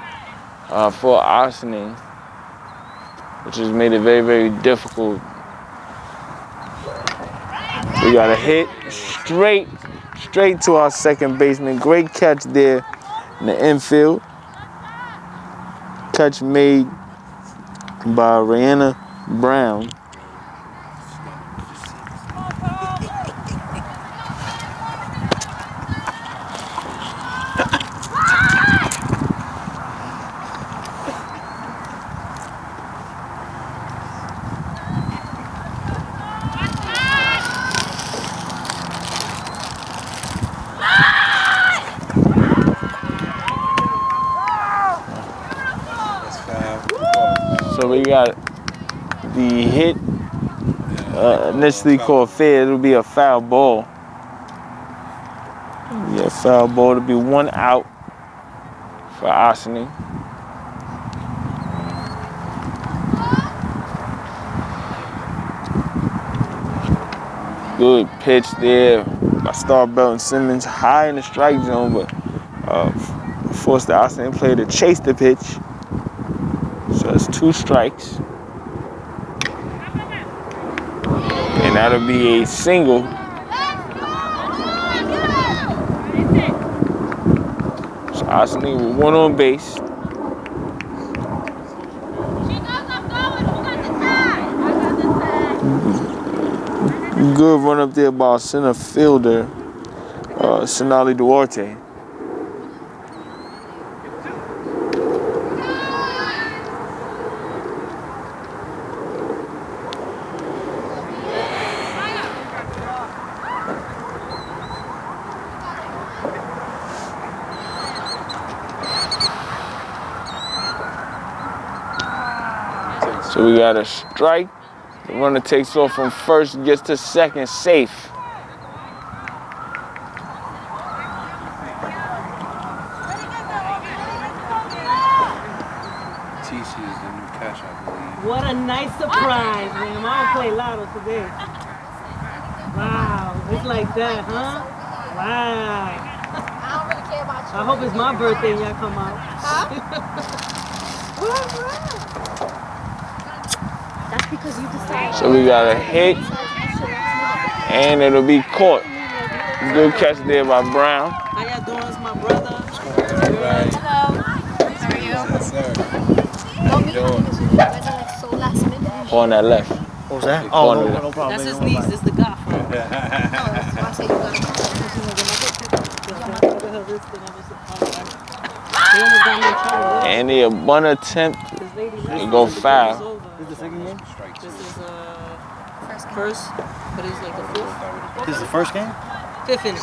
for Ossining, which has made it very, very difficult. We got a hit straight to our second baseman. Great catch there in the infield. Catch made by Rihanna Brown. we got the hit initially called fair. It'll be a foul ball. Yeah, foul ball to be 1 out for Ossining. Good pitch there by Starbelt and Simmons, high in the strike zone, but forced the Ossining player to chase the pitch. So it's 2 strikes. And that'll be a single. So Ossining with 1 on base. Good run up there by center fielder, Sonali Duarte. So we got a strike. The runner takes off from first, gets to second, safe. TC is the new catch, I believe. What a nice surprise, man. I'm gonna play Lotto today. Wow, it's like that, huh? Wow. I don't really care about you. I hope it's my birthday and y'all come out. That's because you decided. So we got a hit, and it'll be caught. Good catch there by Brown. How y'all doing? It's my brother. Right. Hello. How are you? Yes, sir. Don't be because you guys are like so last minute. On that left. What was that? Oh, Oh, no no problem. That's his niece. This is the godfather. Oh, that's why I say you got And the bunt attempt, it go foul. This is the second game? This is first, but it's like the fourth. This is the first game? Fifth inning.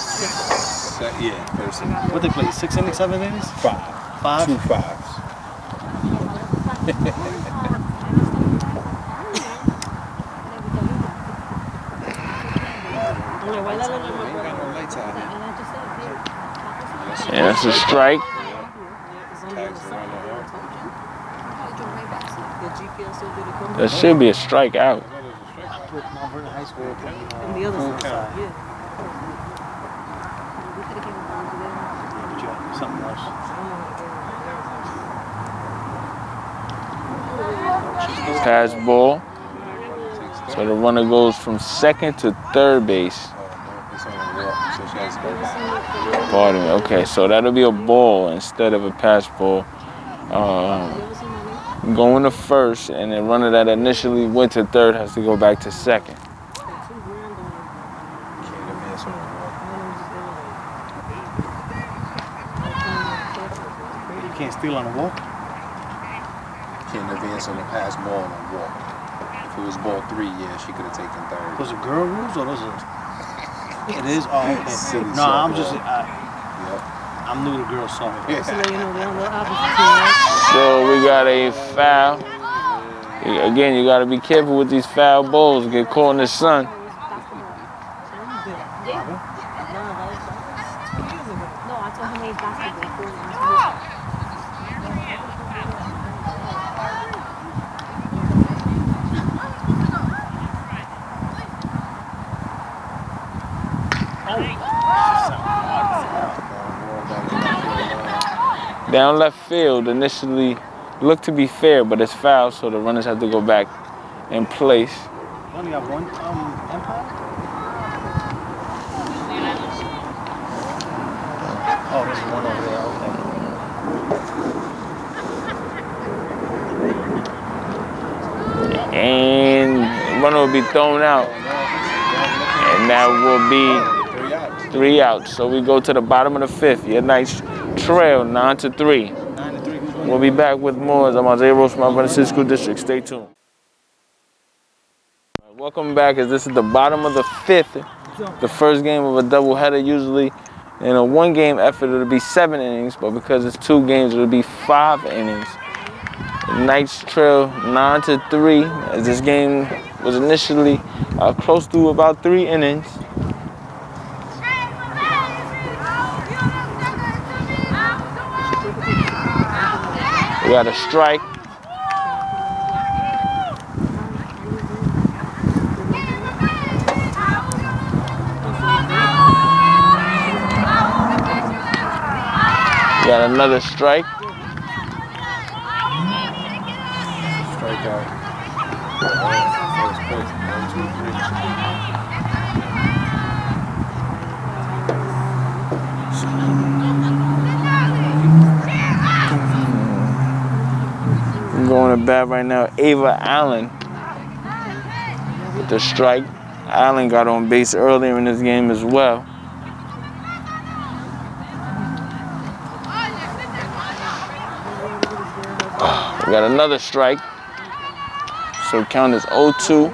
Yeah, first inning. What they play? 6 innings, 7 innings? 5. 5? 2 5s. And that's a strike. That should be a strikeout. With Mount Vernon High School. And the other side. Yeah. Something else. Pass ball. So the runner goes from second to third base. It's on the walk, so she has to go back. Pardon me. Okay, so that'll be a ball instead of a pass ball. Going to first, and the runner that initially went to third has to go back to second. You can't steal on a walk? Can't advance on the pass ball on a walk. If it was ball 3, yeah, she could have taken third. Those are girl rules or those are... It is? Oh, okay. Silly No, I'm softball. just... Yep. I'm new to girls softball. Yeah. So you know they're on the opposite team, right? So we got a foul. Again, you got to be careful with these foul balls. Get caught in the sun. No, I told him he's basketball. Down left field initially looked to be fair, but it's foul, so the runners have to go back in place. You only got one umpire? Oh, there's one over there. Okay. And runner will be thrown out. And that will be 3 outs. So we go to the bottom of the 5th. Yeah, nice trail, 9-3. 9-3. We'll be back with more. I'm Isaiah Rhodes from Varsity School District. Stay tuned. Welcome back, as this is the bottom of the 5th. The first game of a doubleheader. Usually in a 1-game effort it'll be 7 innings, but because it's 2 games it'll be 5 innings. Knights trail 9-3 as this game was initially close to about 3 innings. We got a strike. We got another strike. Strikeout. First pitch. 1, 2, 3. Going to bat right now, Ava Allen with the strike. Allen got on base earlier in this game as well. We got another strike. So count is 0-2.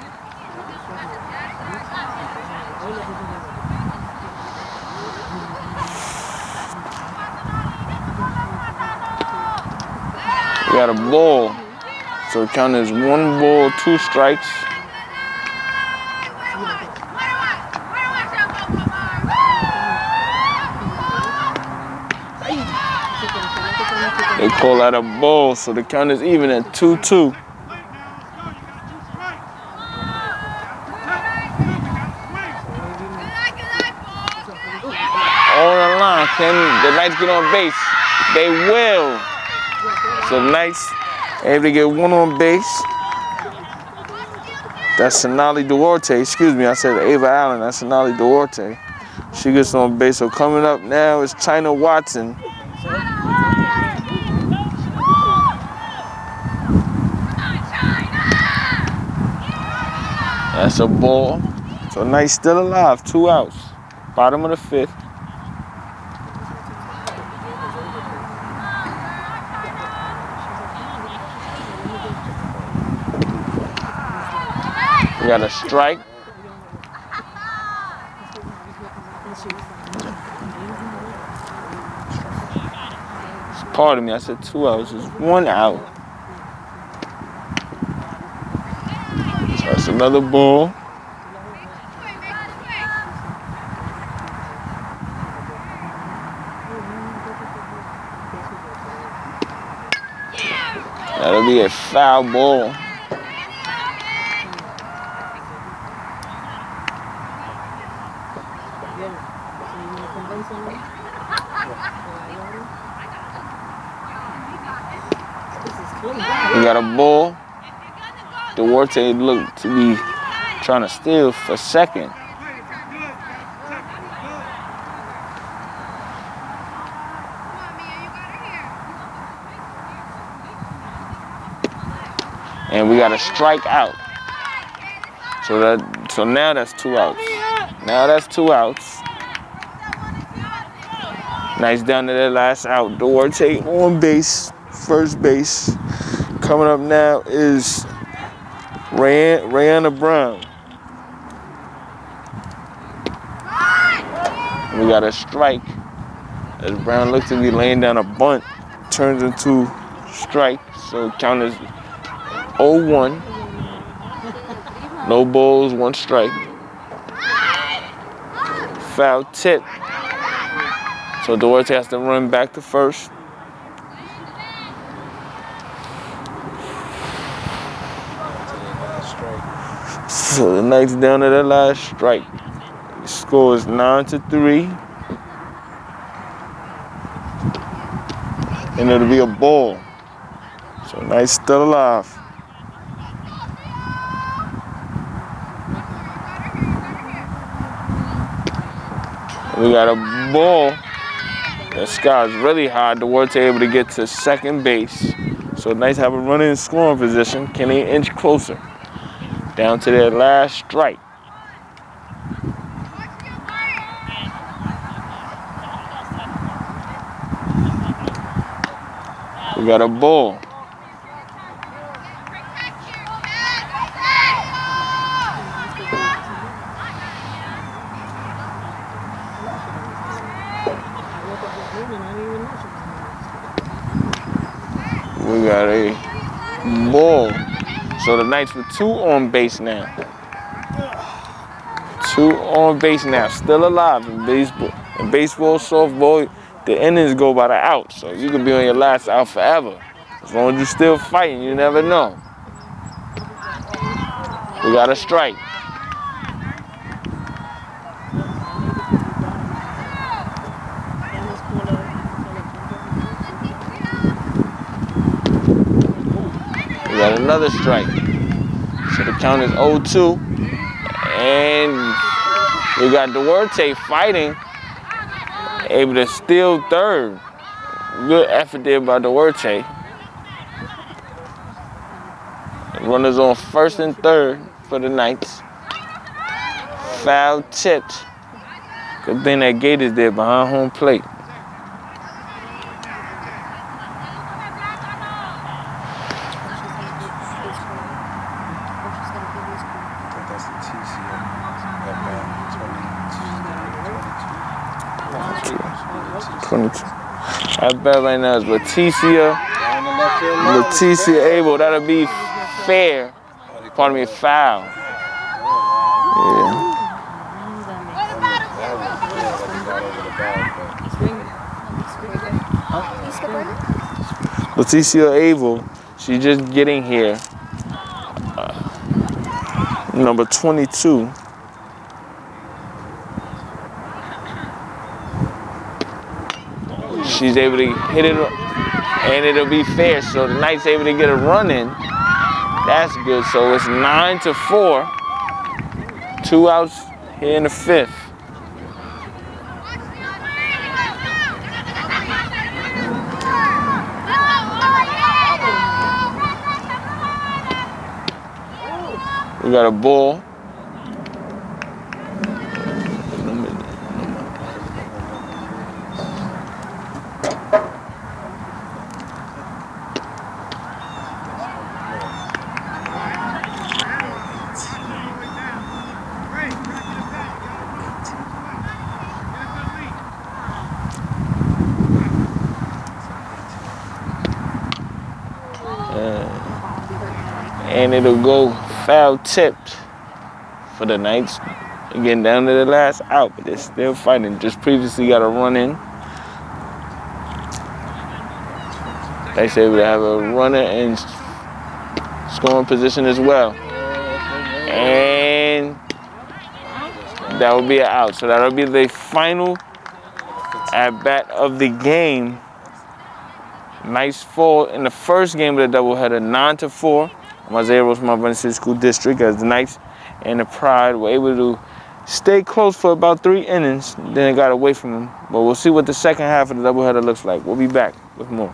We got a ball. So count is 1 ball, 2 strikes. They call that a ball, so the count is even at 2-2. On the line, can the Knights get on base? They will. So the Knights able to get 1 on base. That's Sonali Duarte. Excuse me, I said Ava Allen. That's Sonali Duarte. She gets on base. So coming up now is China Watson. That's a ball. So Knights still alive, 2 outs. Bottom of the 5th. We got a strike. Pardon me, I said 2 outs. It's 1 out. So that's another ball. That'll be a foul ball. We got a ball. Duarte looked to be trying to steal for second. And we got a strike out. So now that's 2 outs. Now that's 2 outs. Nice down to that last out. Duarte on base, first base. Coming up now is Rihanna Brown. We got a strike as Brown looks to be laying down a bunt. Turns into strike. So count is 0-1. No balls, 1 strike. Foul tip. So Duarte has to run back to first. So the Knights down to their last strike. The score is 9-3. And it'll be a ball. So Knights still alive. We got a ball. The sky's really high. Duarte able to get to second base. So Knights have a runner in scoring position. Can they inch closer? Down to their last strike. We got a ball. We got a So the Knights with 2 on base now. 2 on base now, still alive in baseball. In baseball, softball, the innings go by the out. So you could be on your last out forever. As long as you're still fighting, you never know. We got a strike. We got another strike. So the count is 0-2. And we got Duarte fighting, able to steal third. Good effort there by Duarte. Runners on first and third for the Knights. Foul tipped. Good thing that gate is there behind home plate. That's the TCO. At 22. At bat right now is Leticia Abel. That'll be fair. Pardon me, foul. Yeah. Leticia Abel, she's just getting here. Number 22. She's able to hit it, and it'll be fair. So the Knights able to get a run in. That's good. So it's 9-4. 2 outs here in the 5th. We got a ball. And it'll go foul tipped for the Knights. Again, down to the last out, but they're still fighting. Just previously got a run in. They say we have a runner in scoring position as well. And that will be an out. So that'll be the final at-bat of the game. Nice fall in the first game of the doubleheader, 9-4. Isaiah Rhodes from my Varsity School District, as the Knights and the Pride were able to stay close for about 3 innings. Then it got away from them. But we'll see what the second half of the doubleheader looks like. We'll be back with more.